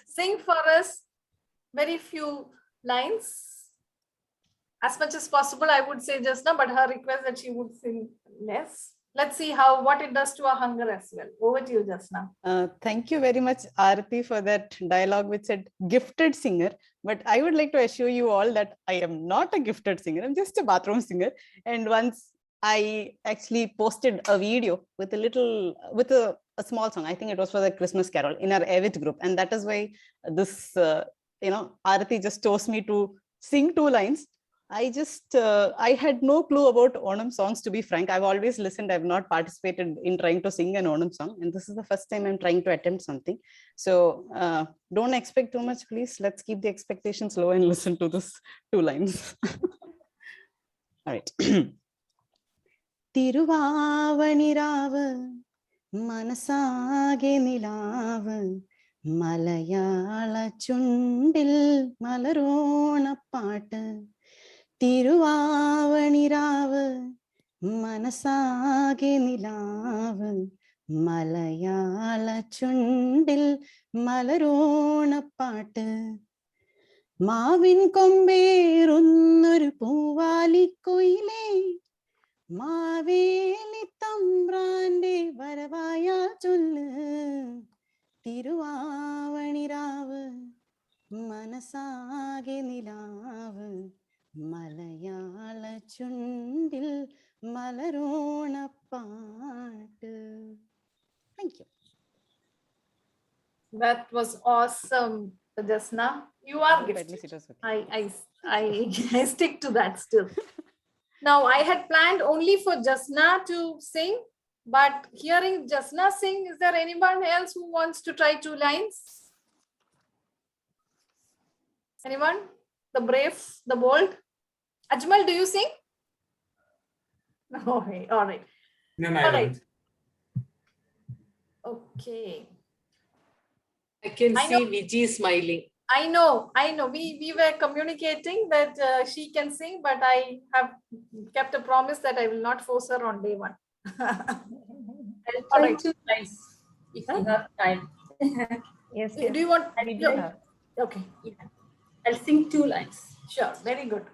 sing for us very few lines. As much as possible, I would say Jasna, but her request that she would sing less. Let's see what it does to our hunger as well. Over to you, Jasna. Thank you very much, Aarati, for that dialogue which said gifted singer. But I would like to assure you all that I am not a gifted singer. I'm just a bathroom singer. And once I actually posted a video with a small song. I think it was for the Christmas Carol in our Avid group. And that is why this, Aarati just chose me to sing 2 lines. I had no clue about Onam songs, to be frank. I've always listened. I've not participated in trying to sing an Onam song. And this is the first time I'm trying to attempt something. So don't expect too much, please. Let's keep the expectations low and listen to this 2 lines. All right. Tiruvavanirava manasage nilava Malayala chundil malarona paata Tiruvavanirava manasage nilava Malayala chundil malarona paata മാവിൻ കൊമ്പേറുന്നൊരു പൂവാലിക്കുയിലേ, മാവേലി തമ്പ്രാന്റെ വരവായാ ചൊല്ല്, തിരുവാവണിരാവ് മനസാകെ നിലാവ്, മലയാള ചുണ്ടിൽ മലരോണപ്പാട്ട്. Thank you. That was awesome, Jasna. You are At gifted. least it was okay. I stick to that still. Now, I had planned only for Jasna to sing, but hearing Jasna sing, is there anyone else who wants to try 2 lines? Anyone? The brave, the bold? Ajmal, do you sing? No, okay, all right. No, I All right. don't. Okay. I can I see know. Vijay smiling. I know. We were communicating that she can sing, but I have kept a promise that I will not force her on day 1. I'll All try right. 2 lines if you have time. Yes. Do you want? I do Yeah. have. Okay. Yeah. I'll sing 2 lines. Sure. Very good.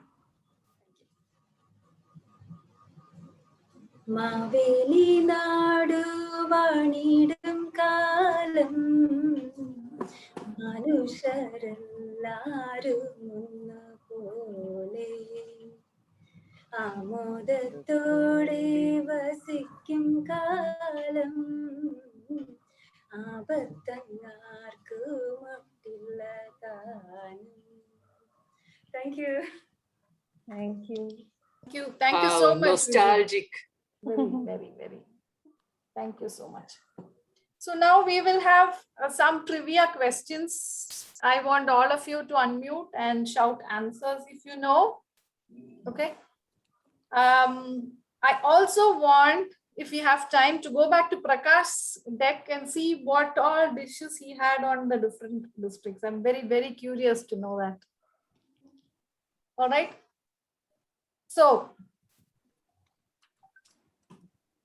Maveli നാട് വാണിടും കാലം മനുഷ്യരെല്ലാരും ഒന്നുപോലെ ആമോദത്തോടെ വസിക്കും കാലം ആപത്തങ്ങാർക്കും മട്ടില്ല താനും. Thank you. Thank you. Thank you so Wow, much. nostalgic. Very, very, very. Thank you so much. So now we will have some trivia questions. I want all of you to unmute and shout answers if you know. Okay. I also want, if you have time, to go back to Prakash's deck and see what all dishes he had on the different districts. I'm very, very curious to know that. All right. So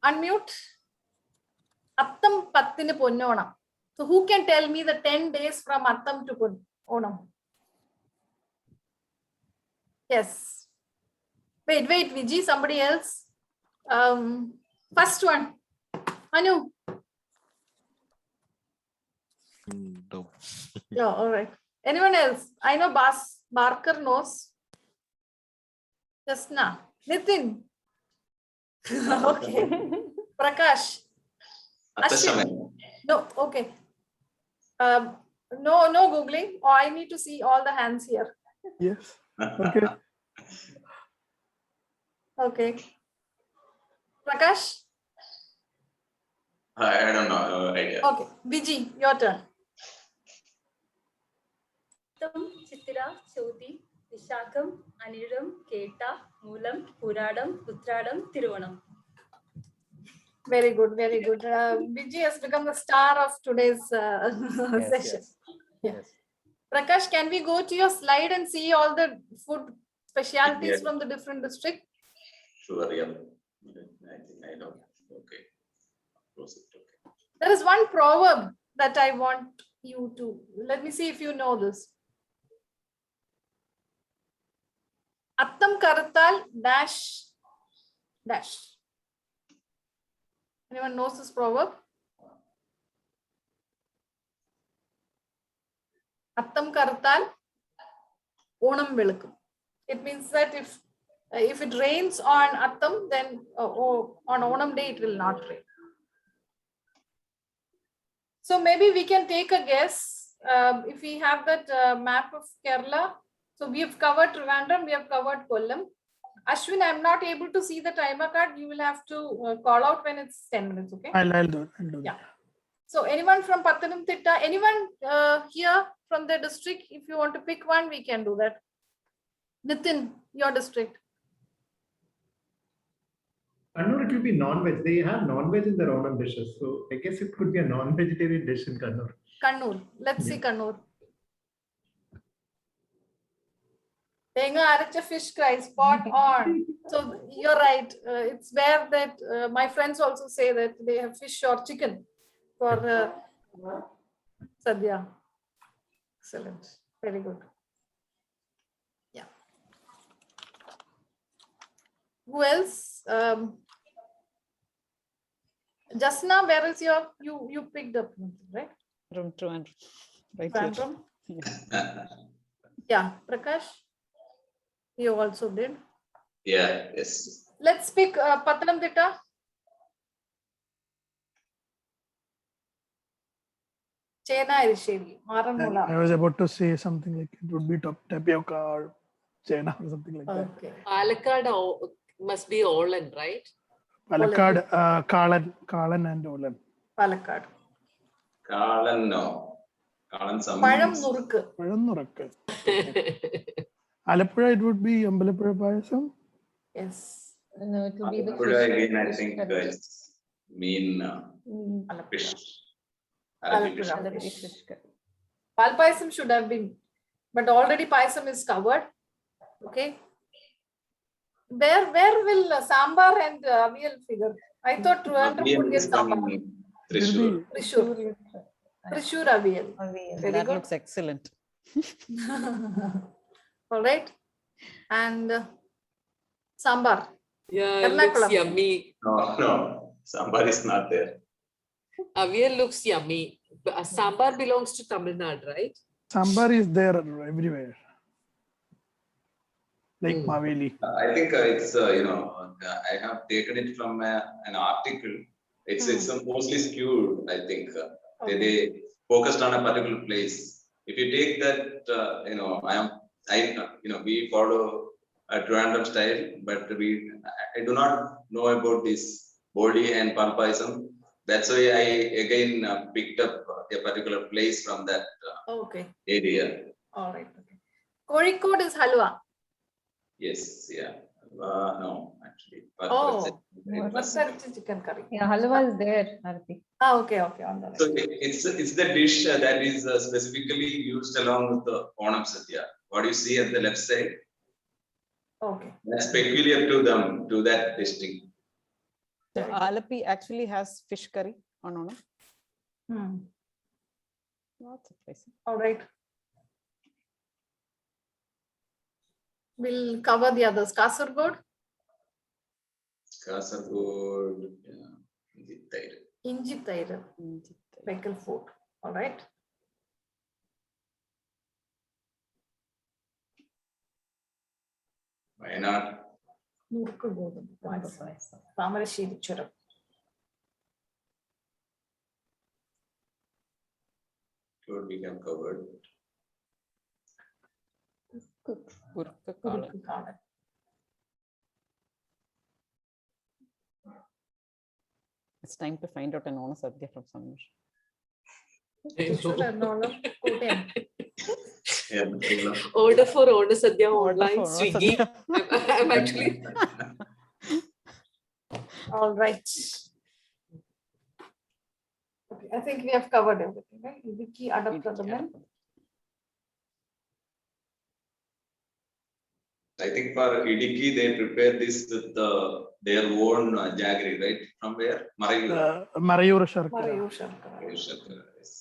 unmute. Attam Pattinu Ponnonam. So who can tell me the 10 days from Attam to Onam? Yes. Wait, Vijay, somebody else. First one. Anu. No. No, all right. Anyone else? I know Barker knows. Jasna. Nitin. Okay. Prakash. Ashwin. No, okay. No Googling. Oh, I need to see all the hands here. Yes. Okay. Okay. Prakash? I don't know. Idea. Okay. Vijay, your turn. Chitira, Choti, Vishakam, Aniram, Keta, Moolam, Puradam, Uttradam, Tiruvanam. Very good, very good. Vijay has become the star of today's session. Yes. Prakash, can we go to your slide and see all the food specialties Yeah. from the different districts? Sure, yeah. I think I know. Okay. Close it. Okay. There is one proverb that I want you to, let me see if you know this. Attam Karattal dash dash. Anyone knows this proverb? Attam Karattal Onam Velukkum. It means that if it rains on Attam, then on Onam day it will not rain. So maybe we can take a guess if we have that map of Kerala. So we have covered Trivandrum, we have covered Kollam. Ashwin, I'm not able to see the timer card. You will have to call out when it's 10 minutes, okay? I'll do it. Yeah. So anyone from Pathanamthitta, anyone here from the district, if you want to pick one, we can do that. Nitin, your district. Kannur, it will be non-veg. They have non-veg in their Onam dishes. So I guess it could be a non-vegetarian dish in Kannur. Kannur. Let's see Kannur. Tenga Aracha fish fry, spot on. So you're right. It's where that my friends also say that they have fish or chicken for Sadhya. Excellent. Very good. Who else? Just now, where is your, you picked up, right? From Trivandrum. Right Trivandrum? here. Yeah, Prakash, you also did. Yeah, yes. Let's pick Pathanamthitta. Chena Irisheri, Maranmula. I was about to say something like it would be tapioca or China or something like that. Okay. Palakkad must be Olan, right? Palakkad, Kalan and Olan. Palakkad. Kalan, no. Kalan Palam some. Nurukku. Pazhannurakku. Alappuzha, it would be Ambalappuzha Payasam. Yes. No, it will be the Alappuzha fish. again, I fish think curry. it's mean fish. Alappuzha fish. Alappuzha fish curry. Palpayasam should have been, but already Payasam is covered. Okay. Where will Sambar and Avial figure? I thought Trivandrum Avial would get is from Sambar. Thrissur. Thrissur. Thrissur Avial. Very That good. looks excellent. All right. And Sambar. Yeah, it looks Ernakulam. yummy. No, Sambar is not there. Avial looks yummy. But, Sambar belongs to Tamil Nadu, right? Sambar is there everywhere. Like Maveli. I think it's, I have taken it from an article. It's mostly skewed, I think. They focused on a particular place. If you take that, we follow a Trivandrum style, but I do not know about this Bodhi and Palpayasam. That's why I again picked up a particular place from that Okay. area. All right. Okay. Kozhikode is Halwa. Yes, yeah. No, actually. Oh, It was- chicken curry. Yeah, halwa is there, Arati. Ah, okay. On the right. So it's the dish that is specifically used along with the Onam Sadhya. What you see at the left side, Okay. that's peculiar to them, to that district. So Alapi actually has fish curry on Onam. Not surprising. All right. We'll cover the others. Kasargod, Kasargod, yeah, Inji Thair, pickle food. All right. Wayanad, Nurukku Godam Payasam. Tamarasheri Churam. good, we have covered. Kurukku kalan. Kurukku kalan. It's time to find out an Onam Sadhya from Samir. Thrissur, Ernakulam, Kottayam. Yeah, Order for Ona Sadhya Order online, for Ona Swiggy. Sadhya. I'm actually. All right. Okay, I think we have covered everything, right? Vicky Adaptadaman. I think for Idiki, they prepare this with their own jaggery, right? From where? Marayur. Marayur Sharkara. Marayur Sharkara. Marayur Sharkara, yes.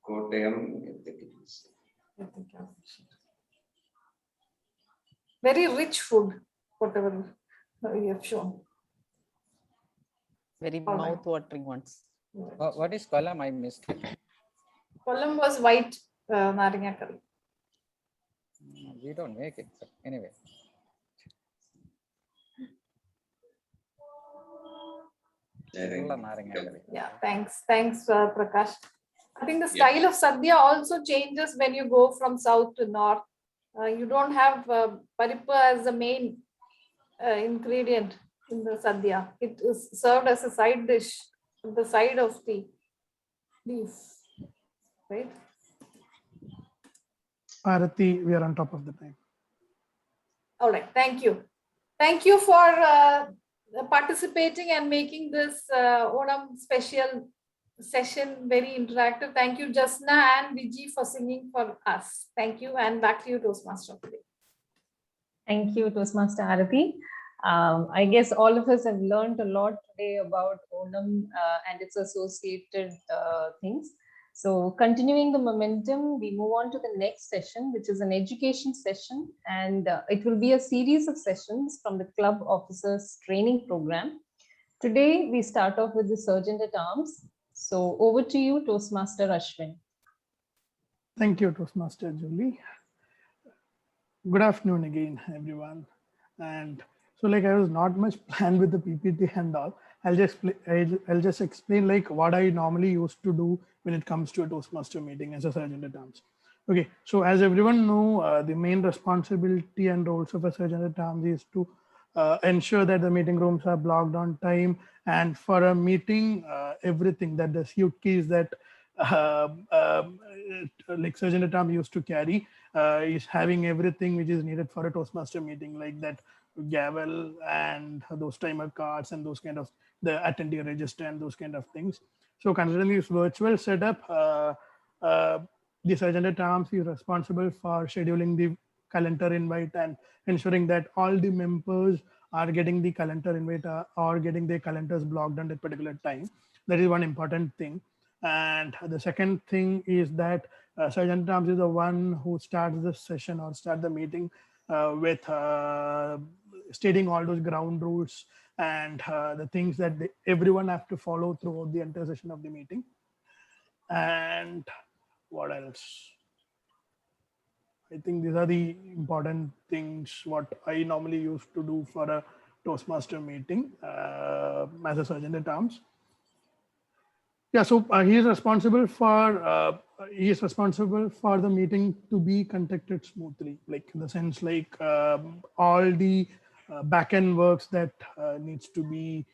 Kottayam, I think it is. Very rich food, whatever you have shown. Very All right. mouth-watering ones. What is Kollam? I missed it. Kollam was white naringa curry. We don't make it, but anyway. Full naringa curry. Yeah, thanks, Prakash. I think the style of sadhya also changes when you go from south to north. You don't have paripa as the main ingredient in the sadhya. It is served as a side dish on the side of the beef, right? Arati, we are on top of the time. All right, thank you. Thank you for participating and making this Onam special session very interactive. Thank you, Jasna and Viji, for singing for us. Thank you, and back to you, Toastmaster today. Thank you, Toastmaster Arati. I guess all of us have learned a lot today about Onam and its associated things. So continuing the momentum, we move on to the next session, which is an education session, and it will be a series of sessions from the Club Officers Training Program. Today, we start off with the Sergeant at Arms. So over to you, Toastmaster Ashwin. Thank you, Toastmaster Julie. Good afternoon again, everyone. And so like I was not much planned with the PPT and all. I'll just explain like what I normally used to do when it comes to a Toastmaster meeting as a Sergeant at Arms. Okay, so as everyone know, the main responsibility and roles of a Sergeant at Arms is to ensure that the meeting rooms are blocked on time, and for a meeting, everything that the suitcase that like Sergeant at Arms used to carry is having everything which is needed for a Toastmaster meeting, like that gavel and those timer cards and those kind of the attendee register and those kind of things. So considering this virtual setup, the Sergeant at Arms is responsible for scheduling the calendar invite and ensuring that all the members are getting the calendar invite or getting their calendars blocked at a particular time. That is one important thing. And the second thing is that Sergeant at Arms is the one who starts the session or start the meeting with stating all those ground rules and the things that everyone have to follow throughout the entire session of the meeting. And what else? I think these are the important things what I normally used to do for a Toastmaster meeting as a Sergeant at Arms. Yeah, so he is responsible for the meeting to be conducted smoothly, like in the sense like all the back-end works that needs to be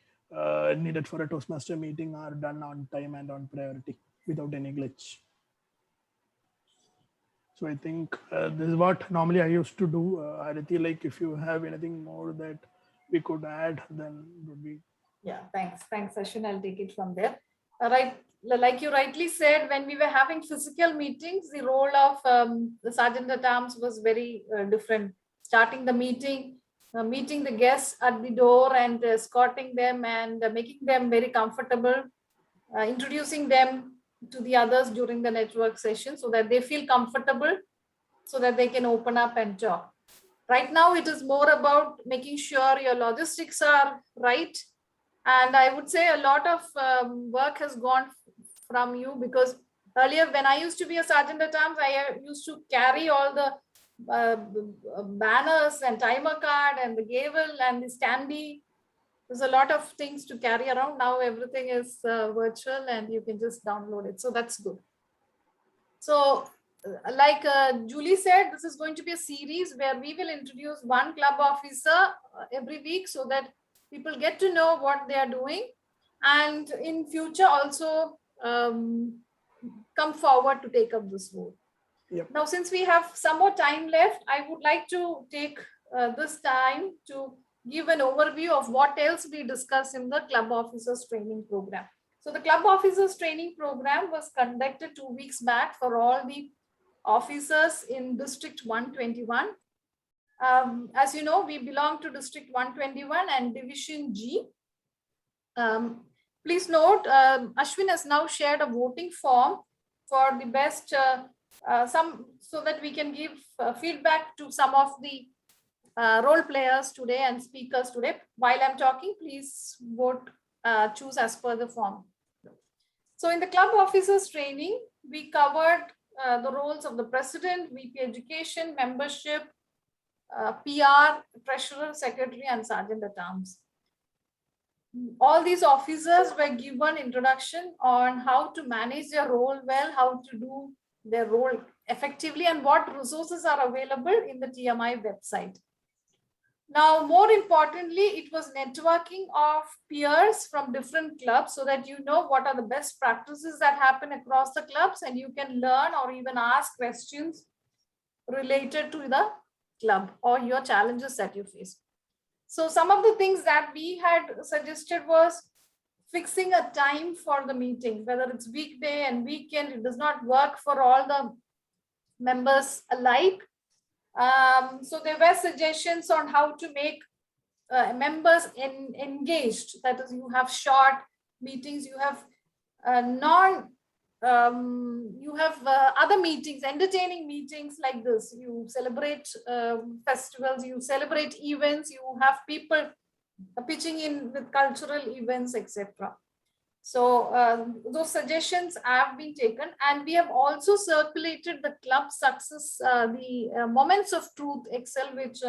needed for a Toastmaster meeting are done on time and on priority without any glitch. So I think this is what normally I used to do. Arati, like if you have anything more that we could add, then would be. Yeah, thanks, Ashwin. I'll take it from there. Right, like you rightly said, when we were having physical meetings, the role of the Sergeant at Arms was very different. Starting the meeting, meeting the guests at the door and escorting them and making them very comfortable, introducing them to the others during the network session so that they feel comfortable, so that they can open up and talk. Right now, it is more about making sure your logistics are right. And I would say a lot of work has gone from you, because earlier when I used to be a Sergeant at Arms, I used to carry all the banners and timer card and the gavel and the standee. There's a lot of things to carry around. Now everything is virtual and you can just download it. So that's good. So like Julie said, this is going to be a series where we will introduce one club officer every week so that people get to know what they are doing, and in future also come forward to take up this role. Yep. Now, since we have some more time left, I would like to take this time to give an overview of what else we discuss in the Club Officers Training Program. So the Club Officers Training Program was conducted 2 weeks back for all the officers in District 121. As you know, we belong to District 121 and Division G. Please note, Ashwin has now shared a voting form for the best, so that we can give feedback to some of the role players today and speakers today. While I'm talking, please vote, choose as per the form. So in the Club Officers Training, we covered the roles of the President, VP Education, Membership, PR, Treasurer, Secretary, and Sergeant at Arms. All these officers were given introduction on how to manage their role well, how to do their role effectively, and what resources are available in the TMI website. Now, more importantly, it was networking of peers from different clubs so that you know what are the best practices that happen across the clubs, and you can learn or even ask questions related to the club or your challenges that you face. So some of the things that we had suggested was fixing a time for the meeting, whether it's weekday and weekend. It does not work for all the members alike. So there were suggestions on how to make members engaged. That is, you have short meetings, you have you have other meetings, entertaining meetings like this. You celebrate festivals, you celebrate events, you have people pitching in with cultural events, etc. So those suggestions have been taken, and we have also circulated the club success, the Moments of Truth Excel, which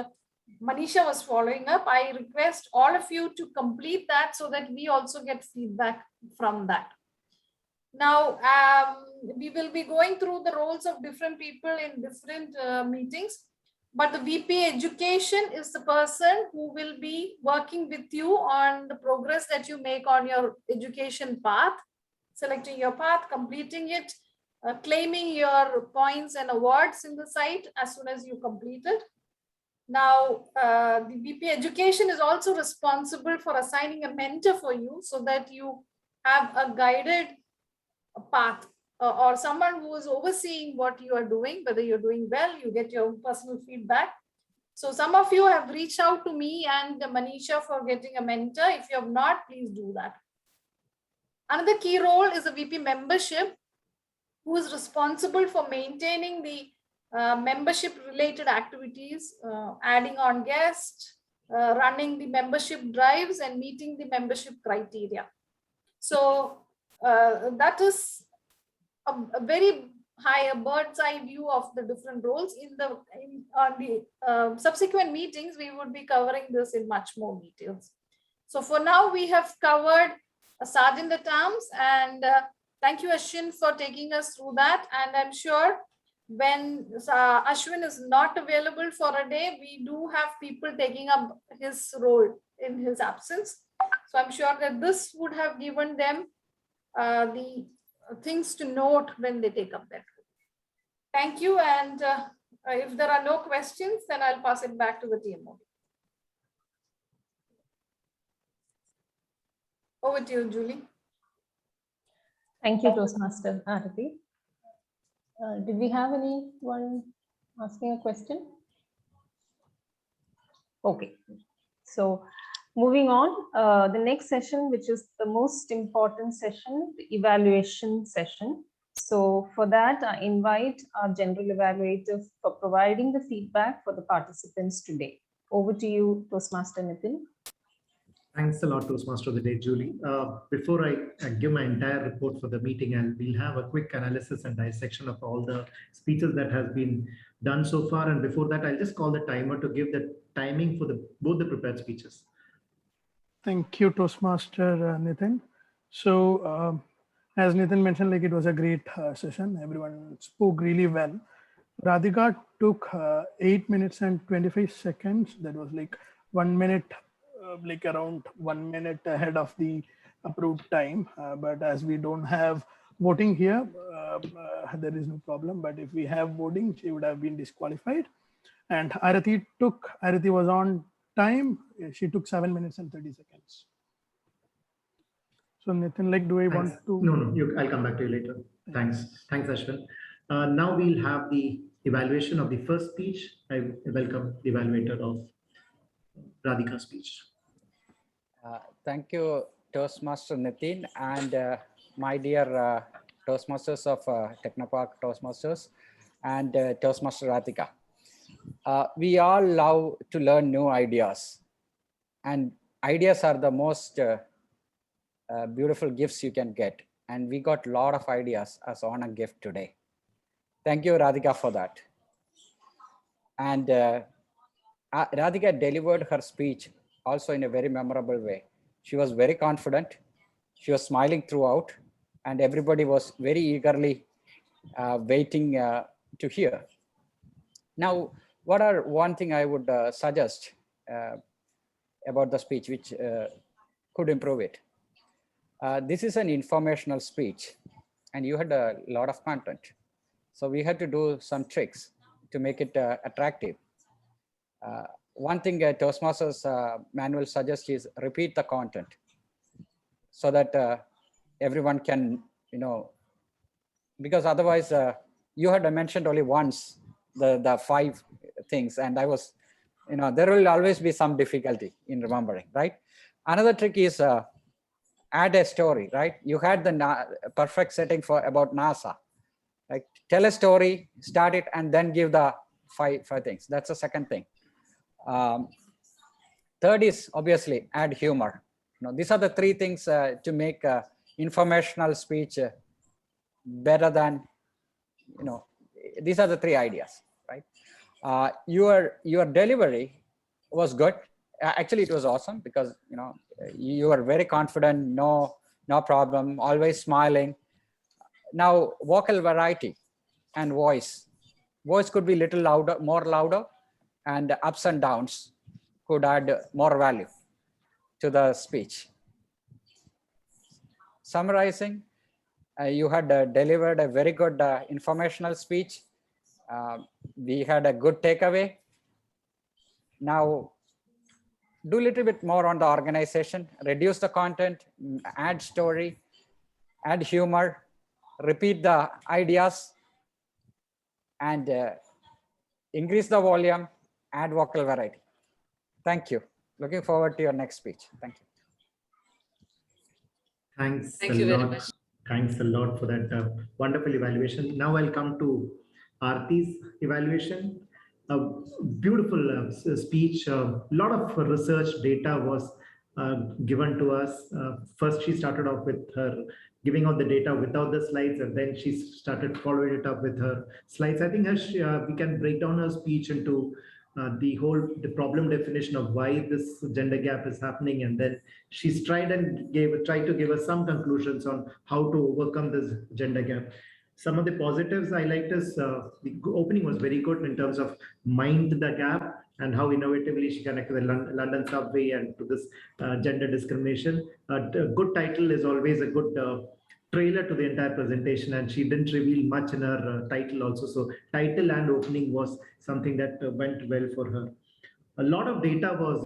Manisha was following up. I request all of you to complete that so that we also get feedback from that. Now, we will be going through the roles of different people in different meetings, but the VP Education is the person who will be working with you on the progress that you make on your education path, selecting your path, completing it, claiming your points and awards in the site as soon as you complete it. Now, the VP Education is also responsible for assigning a mentor for you so that you have a guided path or someone who is overseeing what you are doing, whether you're doing well, you get your personal feedback. So some of you have reached out to me and Manisha for getting a mentor. If you have not, please do that. Another key role is the VP Membership, who is responsible for maintaining the membership related activities, adding on guests, running the membership drives and meeting the membership criteria. So that is a very high, a bird's eye view of the different roles. On the subsequent meetings, we would be covering this in much more details. So for now, we have covered a Sergeant at Arms, and thank you, Ashwin, for taking us through that. And I'm sure when Ashwin is not available for a day, we do have people taking up his role in his absence. So I'm sure that this would have given them the things to note when they take up that role. Thank you. And if there are no questions, then I'll pass it back to the TMO. Over to you, Julie. Thank you, Toastmaster Arati. Did we have anyone asking a question? Okay, so moving on, the next session, which is the most important session, the evaluation session. So for that, I invite our general evaluator for providing the feedback for the participants today. Over to you, Toastmaster Nitin. Thanks a lot, Toastmaster of the Day, Julie. Before I give my entire report for the meeting, and we'll have a quick analysis and dissection of all the speeches that has been done so far. And before that, I'll just call the timer to give the timing for both the prepared speeches. Thank you, Toastmaster Nitin. So as Nitin mentioned, like it was a great session. Everyone spoke really well. Radhika took 8 minutes and 25 seconds. That was like 1 minute, like around 1 minute ahead of the approved time. But as we don't have voting here, there is no problem. But if we have voting, she would have been disqualified. And Arati was on time. She took 7 minutes and 30 seconds. So Nitin, like, do I want to? No, I'll come back to you later. Thanks, Ashwin. Now we'll have the evaluation of the first speech. I welcome the evaluator of Radhika's speech. Thank you, Toastmaster Nitin, and my dear Toastmasters of Technopark Toastmasters and Toastmaster Radhika. We all love to learn new ideas, and ideas are the most beautiful gifts you can get. And we got a lot of ideas as honor gift today. Thank you, Radhika, for that. And Radhika delivered her speech also in a very memorable way. She was very confident. She was smiling throughout, and everybody was very eagerly waiting to hear. Now, one thing I would suggest about the speech, which could improve it. This is an informational speech, and you had a lot of content. So we had to do some tricks to make it attractive. One thing Toastmasters manual suggests is repeat the content so that everyone can, because otherwise you had mentioned only once the 5 things, and I was, there will always be some difficulty in remembering, right? Another trick is add a story, right? You had the perfect setting for about NASA. Like tell a story, start it, and then give the five things. That's the second thing. Third is obviously add humor. These are the three things to make informational speech better than, these are the three ideas, right? Your delivery was good. Actually, it was awesome because, you were very confident, no problem, always smiling. Now, vocal variety and voice. Voice could be little louder, more louder, and ups and downs could add more value to the speech. Summarizing, you had delivered a very good informational speech. We had a good takeaway. Now, do a little bit more on the organization, reduce the content, add story, add humor, repeat the ideas, and increase the volume, add vocal variety. Thank you. Looking forward to your next speech. Thank you. Thanks Thank a you very lot. much. Thanks a lot for that wonderful evaluation. Now I'll come to Aarti's evaluation. A beautiful speech. A lot of research data was given to us. First, she started off with her giving out the data without the slides, and then she started following it up with her slides. I think we can break down her speech into the problem definition of why this gender gap is happening, and then she's tried to give us some conclusions on how to overcome this gender gap. Some of the positives I liked is the opening was very good in terms of mind the gap and how innovatively she connected the London subway and to this gender discrimination. A good title is always a good trailer to the entire presentation, and she didn't reveal much in her title also. So title and opening was something that went well for her. A lot of data was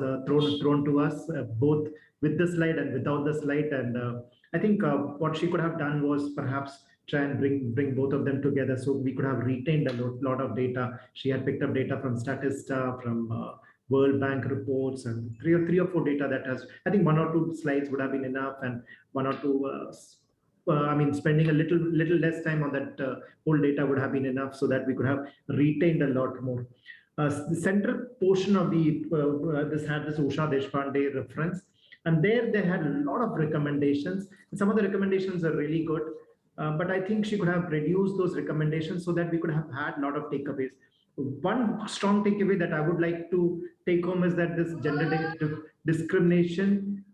thrown to us, both with the slide and without the slide. And I think what she could have done was perhaps try and bring both of them together so we could have retained a lot of data. She had picked up data from Statista, from World Bank reports, and three or four data that has, I think 1 or 2 slides would have been enough, and 1 or 2 spending a little less time on that whole data would have been enough so that we could have retained a lot more. The central portion of this had this Usha Deshpande reference, and there they had a lot of recommendations. Some of the recommendations are really good, but I think she could have reduced those recommendations so that we could have had a lot of takeaways. One strong takeaway that I would like to take home is that this gender discrimination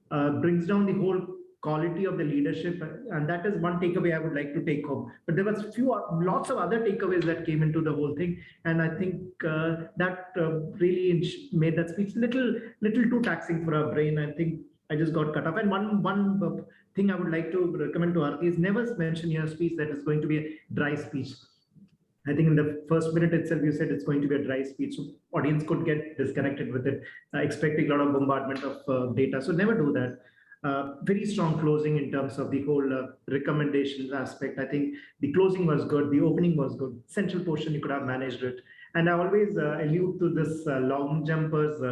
brings down the whole quality of the leadership, and that is one takeaway I would like to take home. But there was lots of other takeaways that came into the whole thing, and I think that really made that speech little too taxing for our brain. I think I just got cut off. And one thing I would like to recommend to Aarti is never mention in your speech that it's going to be a dry speech. I think in the first minute itself, you said it's going to be a dry speech. So audience could get disconnected with it, expecting a lot of bombardment of data. So never do that. Very strong closing in terms of the whole recommendations aspect. I think the closing was good. The opening was good. Central portion, you could have managed it. And I always allude to this long jumpers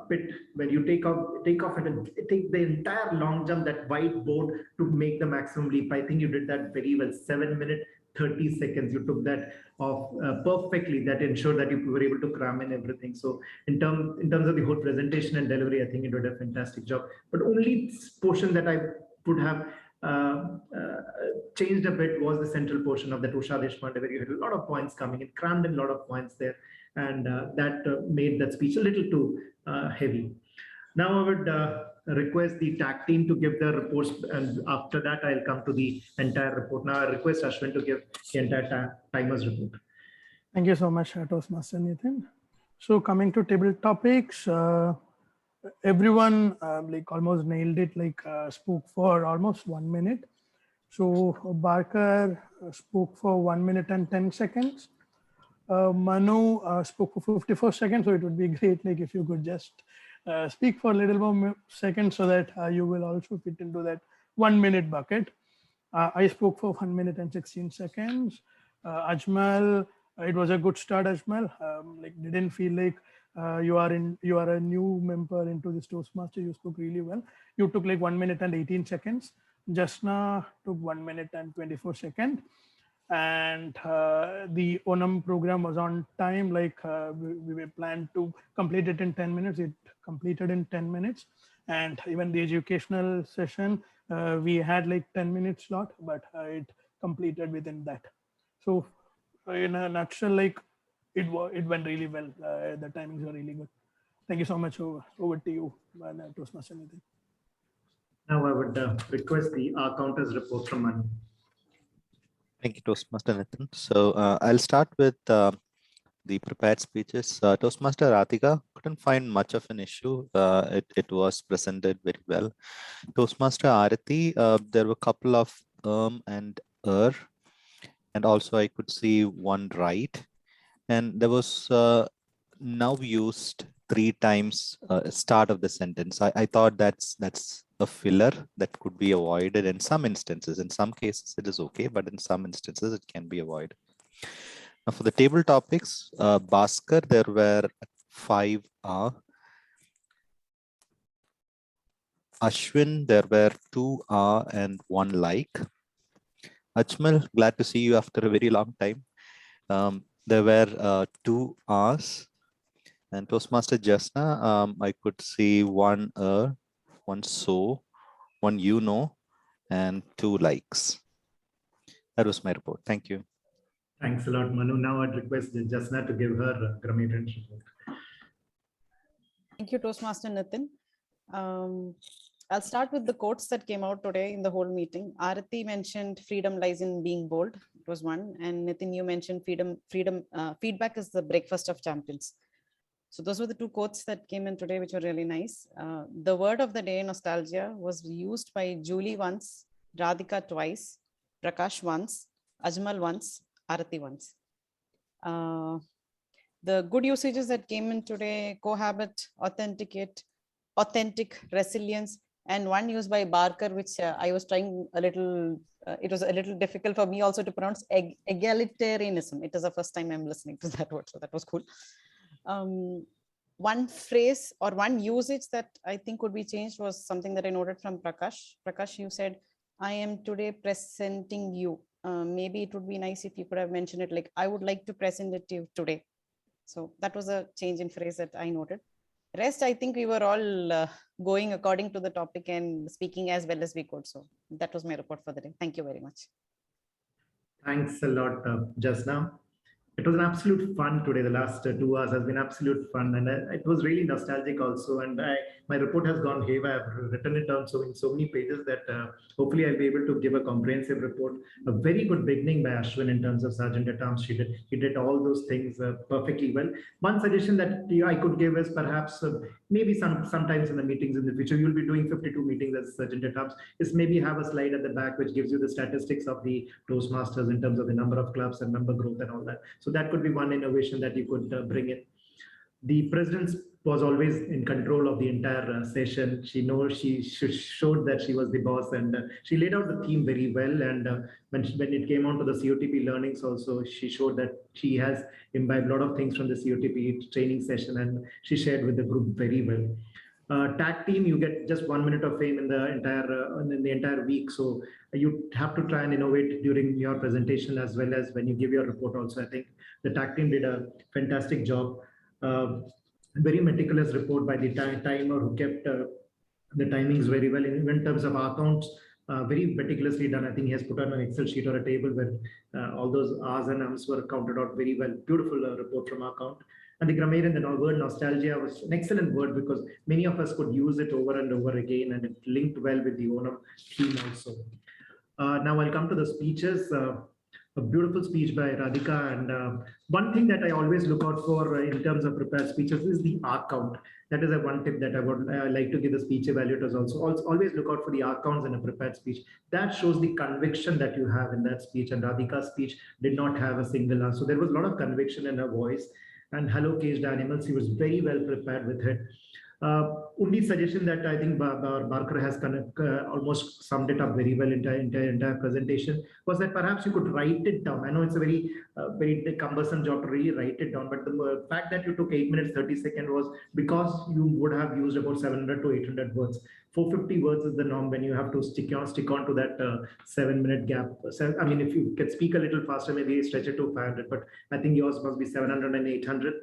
pit, where you take off and take the entire long jump, that whiteboard, to make the maximum leap. I think you did that very well. 7 minutes, 30 seconds. You took that off perfectly. That ensured that you were able to cram in everything. So in terms of the whole presentation and delivery, I think it did a fantastic job. But only portion that I would have changed a bit was the central portion of the Usha Deshpande, where you had a lot of points coming in, crammed in a lot of points there, and that made that speech a little too heavy. Now I would request the TAC team to give the reports, and after that I'll come to the entire report. Now I request Ashwin to give the entire timers report. Thank you so much, Toastmaster Nitin. So coming to table topics, everyone almost nailed it, spoke for almost 1 minute. So Barker spoke for 1 minute and 10 seconds. Manu spoke for 54 seconds. So it would be great if you could just speak for a little more seconds so that you will also fit into that 1 minute bucket. I spoke for 1 minute and 16 seconds. Ajmal, it was a good start, Ajmal. Didn't feel like you are a new member into this Toastmaster. You spoke really well. You took like 1 minute and 18 seconds. Jasna took 1 minute and 24 seconds. And the Onam program was on time. Like we were planned to complete it in 10 minutes. It completed in 10 minutes. And even the educational session, we had like 10 minutes slot, but it completed within that. So in a nutshell, like it went really well. The timings were really good. Thank you so much. Over to you, Toastmaster Nitin. Now I would request the counters report from Manu. Thank you, Toastmaster Nitin. So I'll start with the prepared speeches. Toastmaster Radhika couldn't find much of an issue. It was presented very well. Toastmaster Arati, there were a couple of and and also I could see one right. And there was now used 3 times start of the sentence. I thought that's a filler that could be avoided in some instances. In some cases, it is okay, but in some instances, it can be avoided. Now, for the table topics, Bhaskar, there were 5 Ashwin, there were 2 and 1 like. Ajmal, glad to see you after a very long time. There were 2 R's. And Toastmaster Jasna, I could see 1 1 so, 1 and 2 likes. That was my report. Thank you. Thanks a lot, Manu. Now I'd request Jasna to give her grammatical report. Thank you, Toastmaster Nitin. I'll start with the quotes that came out today in the whole meeting. Arati mentioned freedom lies in being bold. It was one. And Nitin, you mentioned feedback is the breakfast of champions. So those were the 2 quotes that came in today, which were really nice. The word of the day, nostalgia, was used by Julie once, Radhika twice, Prakash once, Ajmal once, Arati once. The good usages that came in today, cohabit, authenticate, authentic, resilience, and one used by Barker, which I was trying a little, it was a little difficult for me also to pronounce, egalitarianism. It is the first time I'm listening to that word, so that was cool. One phrase or one usage that I think could be changed was something that I noted from Prakash. Prakash, you said, I am today presenting you. Maybe it would be nice if you could have mentioned it like, I would like to present it to you today. So that was a change in phrase that I noted. Rest, I think we were all going according to the topic and speaking as well as we could. So that was my report for the day. Thank you very much. Thanks a lot, Jasna. It was an absolute fun today. The last 2 hours has been absolute fun, and it was really nostalgic also. And my report has gone haywire. I've written it down in so many pages that hopefully I'll be able to give a comprehensive report. A very good beginning by Ashwin in terms of Sergeant at Arms. He did all those things perfectly well. One suggestion that I could give is perhaps maybe sometimes in the meetings in the future, you'll be doing 52 meetings as Sergeant at Arms, is maybe have a slide at the back which gives you the statistics of the Toastmasters in terms of the number of clubs and member growth and all that. So that could be one innovation that you could bring in. The president was always in control of the entire session. She showed that she was the boss, and she laid out the theme very well. And when it came on to the COTP learnings also, she showed that she has imbibed a lot of things from the COTP training session, and she shared with the group very well. Tag team, you get just 1 minute of fame in the entire week. So you have to try and innovate during your presentation as well as when you give your report also. I think the tag team did a fantastic job. Very meticulous report by the timer who kept the timings very well. In terms of our accounts, very meticulously done. I think he has put on an Excel sheet or a table where all those R's and M's were counted out very well. Beautiful report from our account. And the grammarian, the word nostalgia was an excellent word because many of us could use it over and over again, and it linked well with the Onam theme also. Now I'll come to the speeches. A beautiful speech by Radhika. And one thing that I always look out for in terms of prepared speeches is the R count. That is a one tip that I would like to give the speech evaluators also. Always look out for the R counts in a prepared speech. That shows the conviction that you have in that speech. And Radhika's speech did not have a single R. So there was a lot of conviction in her voice. And hello, caged animals. He was very well prepared with it. Only suggestion that I think Barker has almost summed it up very well in the entire presentation was that perhaps you could write it down. I know it's a very cumbersome job to really write it down, but the fact that you took 8 minutes 30 seconds was because you would have used about 700 to 800 words. 450 words is the norm when you have to stick on to that 7-minute gap. So, I mean, if you can speak a little faster, maybe stretch it to 500, but I think yours must be 700 and 800.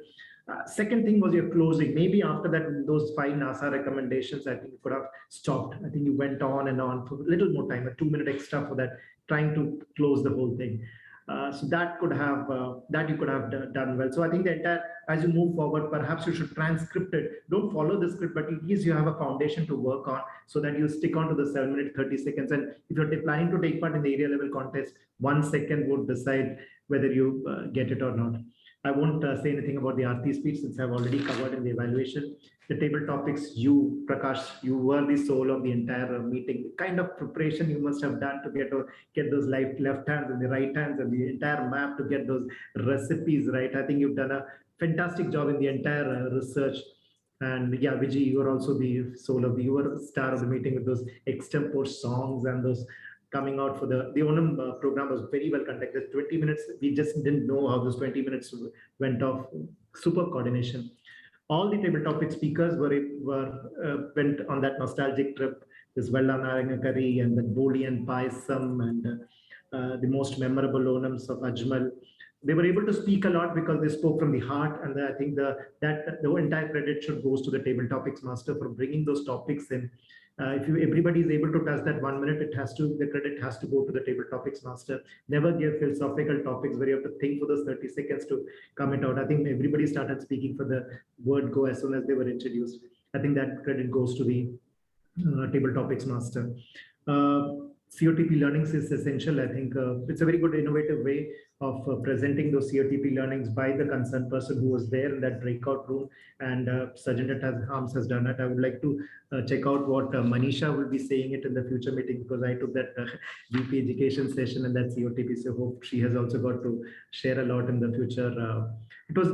Second thing was your closing. Maybe after that, those 5 NASA recommendations, I think you could have stopped. I think you went on and on for a little more time, a 2-minute extra for that, trying to close the whole thing. So that could have you could have done well. So I think the entire, as you move forward, perhaps you should transcript it. Don't follow the script, but at least you have a foundation to work on so that you stick on to the 7 minutes 30 seconds. And if you're planning to take part in the area level contest, 1 second would decide whether you get it or not. I won't say anything about the Aarti speech since I've already covered in the evaluation. The table topics, you, Prakash, you were the soul of the entire meeting. The kind of preparation you must have done to get those left hands and the right hands and the entire map to get those recipes right. I think you've done a fantastic job in the entire research. And yeah, Vijay, you were also the soul of you were the star of the meeting with those extempore songs and those coming out for the Onam program was very well conducted. 20 minutes, we just didn't know how those 20 minutes went off. Super coordination. All the table topic speakers went on that nostalgic trip. This Vella Naranga curry and the Boli and Paisam and the most memorable Onams of Ajmal. They were able to speak a lot because they spoke from the heart, and I think the entire credit should goes to the table topics master for bringing those topics in. If everybody is able to touch that 1 minute, the credit has to go to the table topics master. Never give philosophical topics where you have to think for those 30 seconds to come it out. I think everybody started speaking for the word go as soon as they were introduced. I think that credit goes to the table topics master. COTP learnings is essential. I think it's a very good innovative way of presenting those COTP learnings by the concerned person who was there in that breakout room, and Sajjan Harms has done it. I would like to check out what Manisha will be saying it in the future meeting, because I took that GP education session and that COTP, so hope she has also got to share a lot in the future. It was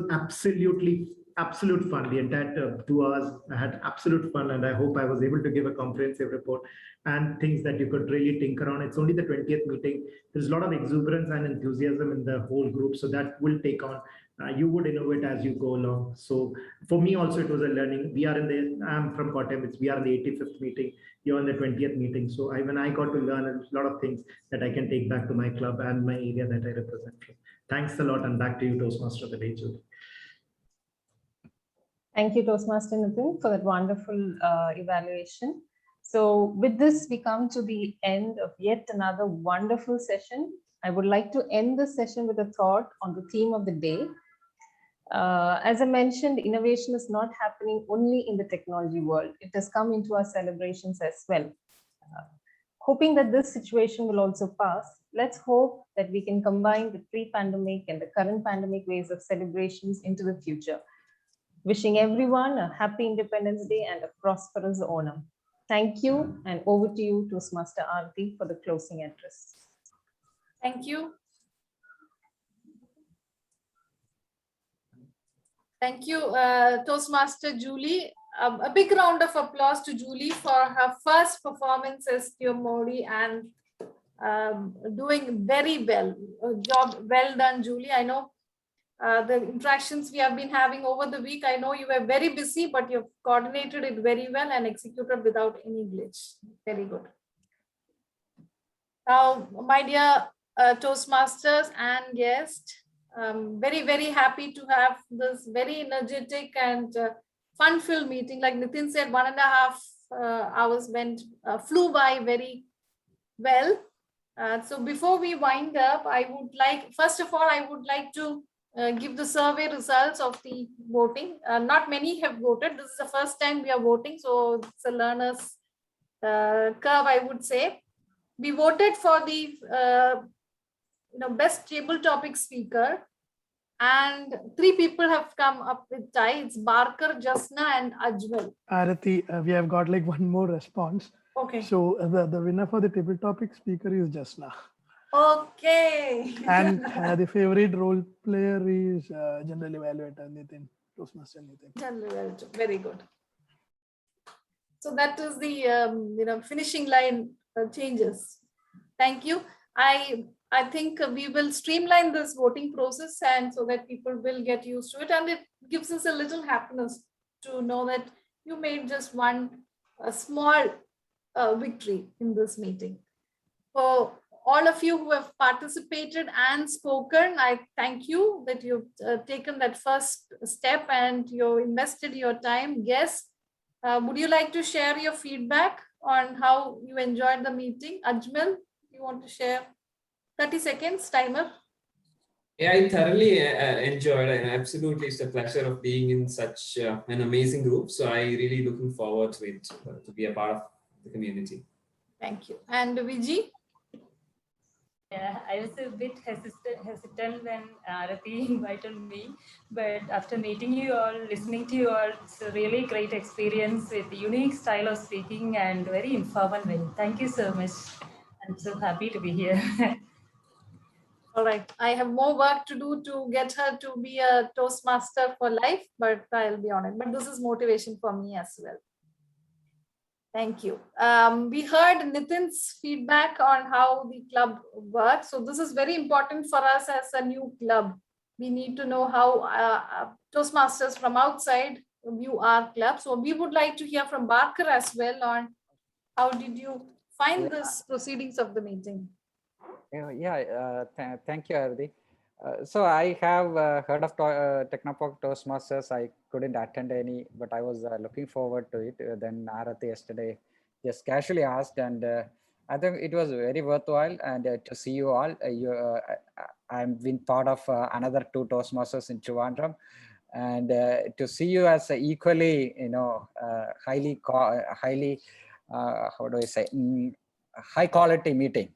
absolute fun. The entire 2 hours, I had absolute fun, and I hope I was able to give a comprehensive report and things that you could really tinker on. It's only the 20th meeting. There's a lot of exuberance and enthusiasm in the whole group, so that will take on. You would innovate as you go along. So for me also, it was a learning. I'm from Kottayam. We are in the 85th meeting. You're in the 20th meeting. So when I got to learn a lot of things that I can take back to my club and my area that I represent. Thanks a lot, and back to you, Toastmaster of the day, Julie. Thank you, Toastmaster Nitin, for that wonderful evaluation. So with this, we come to the end of yet another wonderful session. I would like to end the session with a thought on the theme of the day. As I mentioned, innovation is not happening only in the technology world. It has come into our celebrations as well. Hoping that this situation will also pass, let's hope that we can combine the pre-pandemic and the current pandemic ways of celebrations into the future. Wishing everyone a happy Independence Day and a prosperous Onam. Thank you, and over to you, Toastmaster Aarti, for the closing address. Thank you. Thank you, Toastmaster Julie. A big round of applause to Julie for her first performance as PM Modi and doing very well. Job well done, Julie. I know the interactions we have been having over the week, I know you were very busy, but you've coordinated it very well and executed without any glitch. Very good. Now, my dear Toastmasters and guests, very, very happy to have this very energetic and fun-filled meeting. Like Nitin said, 1.5 hours flew by very well. So before we wind up, first of all, I would like to give the survey results of the voting. Not many have voted. This is the first time we are voting, so it's a learner's curve, I would say. We voted for the best table topic speaker, and 3 people have come up with tie. It's Barker, Jasna, and Ajmal. Aarti, we have got like one more response. Okay. So the winner for the table topic speaker is Jasna. Okay. And the favorite role player is general evaluator Nitin, Toastmaster Nitin. General evaluator, very good. So that is the finishing line changes. Thank you. I think we will streamline this voting process, and so that people will get used to it, and it gives us a little happiness to know that you made just one small victory in this meeting. For all of you who have participated and spoken, I thank you that you've taken that first step and you invested your time. Yes, would you like to share your feedback on how you enjoyed the meeting? Ajmal, you want to share? 30 seconds, timer. Yeah, I thoroughly enjoyed it, and absolutely it's a pleasure of being in such an amazing group. So I really looking forward to it, to be a part of the community. Thank you. And Viji? Yeah, I was a bit hesitant when Arati invited me, but after meeting you all, listening to you all, it's a really great experience with unique style of speaking and very informal way. Thank you so much. I'm so happy to be here. All right, I have more work to do to get her to be a Toastmaster for life, but I'll be on it. But this is motivation for me as well. Thank you. We heard Nitin's feedback on how the club works. So this is very important for us as a new club. We need to know how Toastmasters from outside view our club. So we would like to hear from Barker as well on how did you find this proceedings of the meeting? Thank you, Arati. So I have heard of Technopact Toastmasters. I couldn't attend any, but I was looking forward to it. Then Arati yesterday just casually asked, and I think it was very worthwhile. And to see you all, I've been part of another 2 Toastmasters in Trivandrum, and to see you as equally, highly, how do I say, high quality meeting,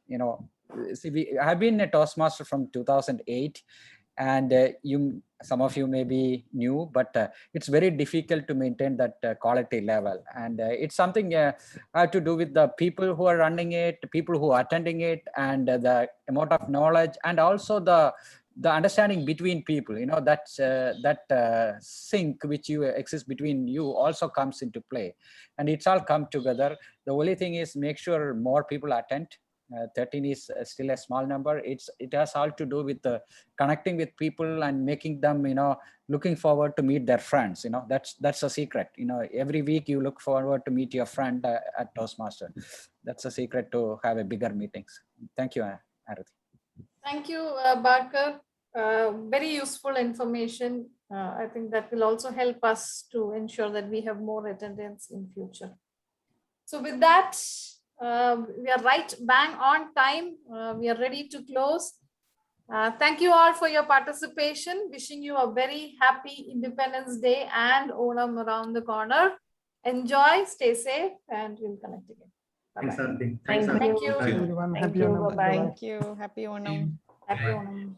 See, I've been a Toastmaster from 2008, and some of you may be new, but it's very difficult to maintain that quality level. And it's something have to do with the people who are running it, people who are attending it, and the amount of knowledge, and also the understanding between people. That sync which exists between you also comes into play, and it's all come together. The only thing is make sure more people attend. 13 is still a small number. It has all to do with connecting with people and making them, looking forward to meet their friends. That's a secret. Every week you look forward to meet your friend at Toastmaster. That's a secret to have a bigger meetings. Thank you, Arati. Thank you, Barker. Very useful information. I think that will also help us to ensure that we have more attendance in future. So with that, we are right bang on time. We are ready to close. Thank you all for your participation. Wishing you a very happy Independence Day and Onam around the corner. Enjoy, stay safe, and we'll connect again. Thanks, Arati. Thank you. Everyone, Thank happy you. Onam. Bye-bye. Thank you. Happy Onam. Happy Onam.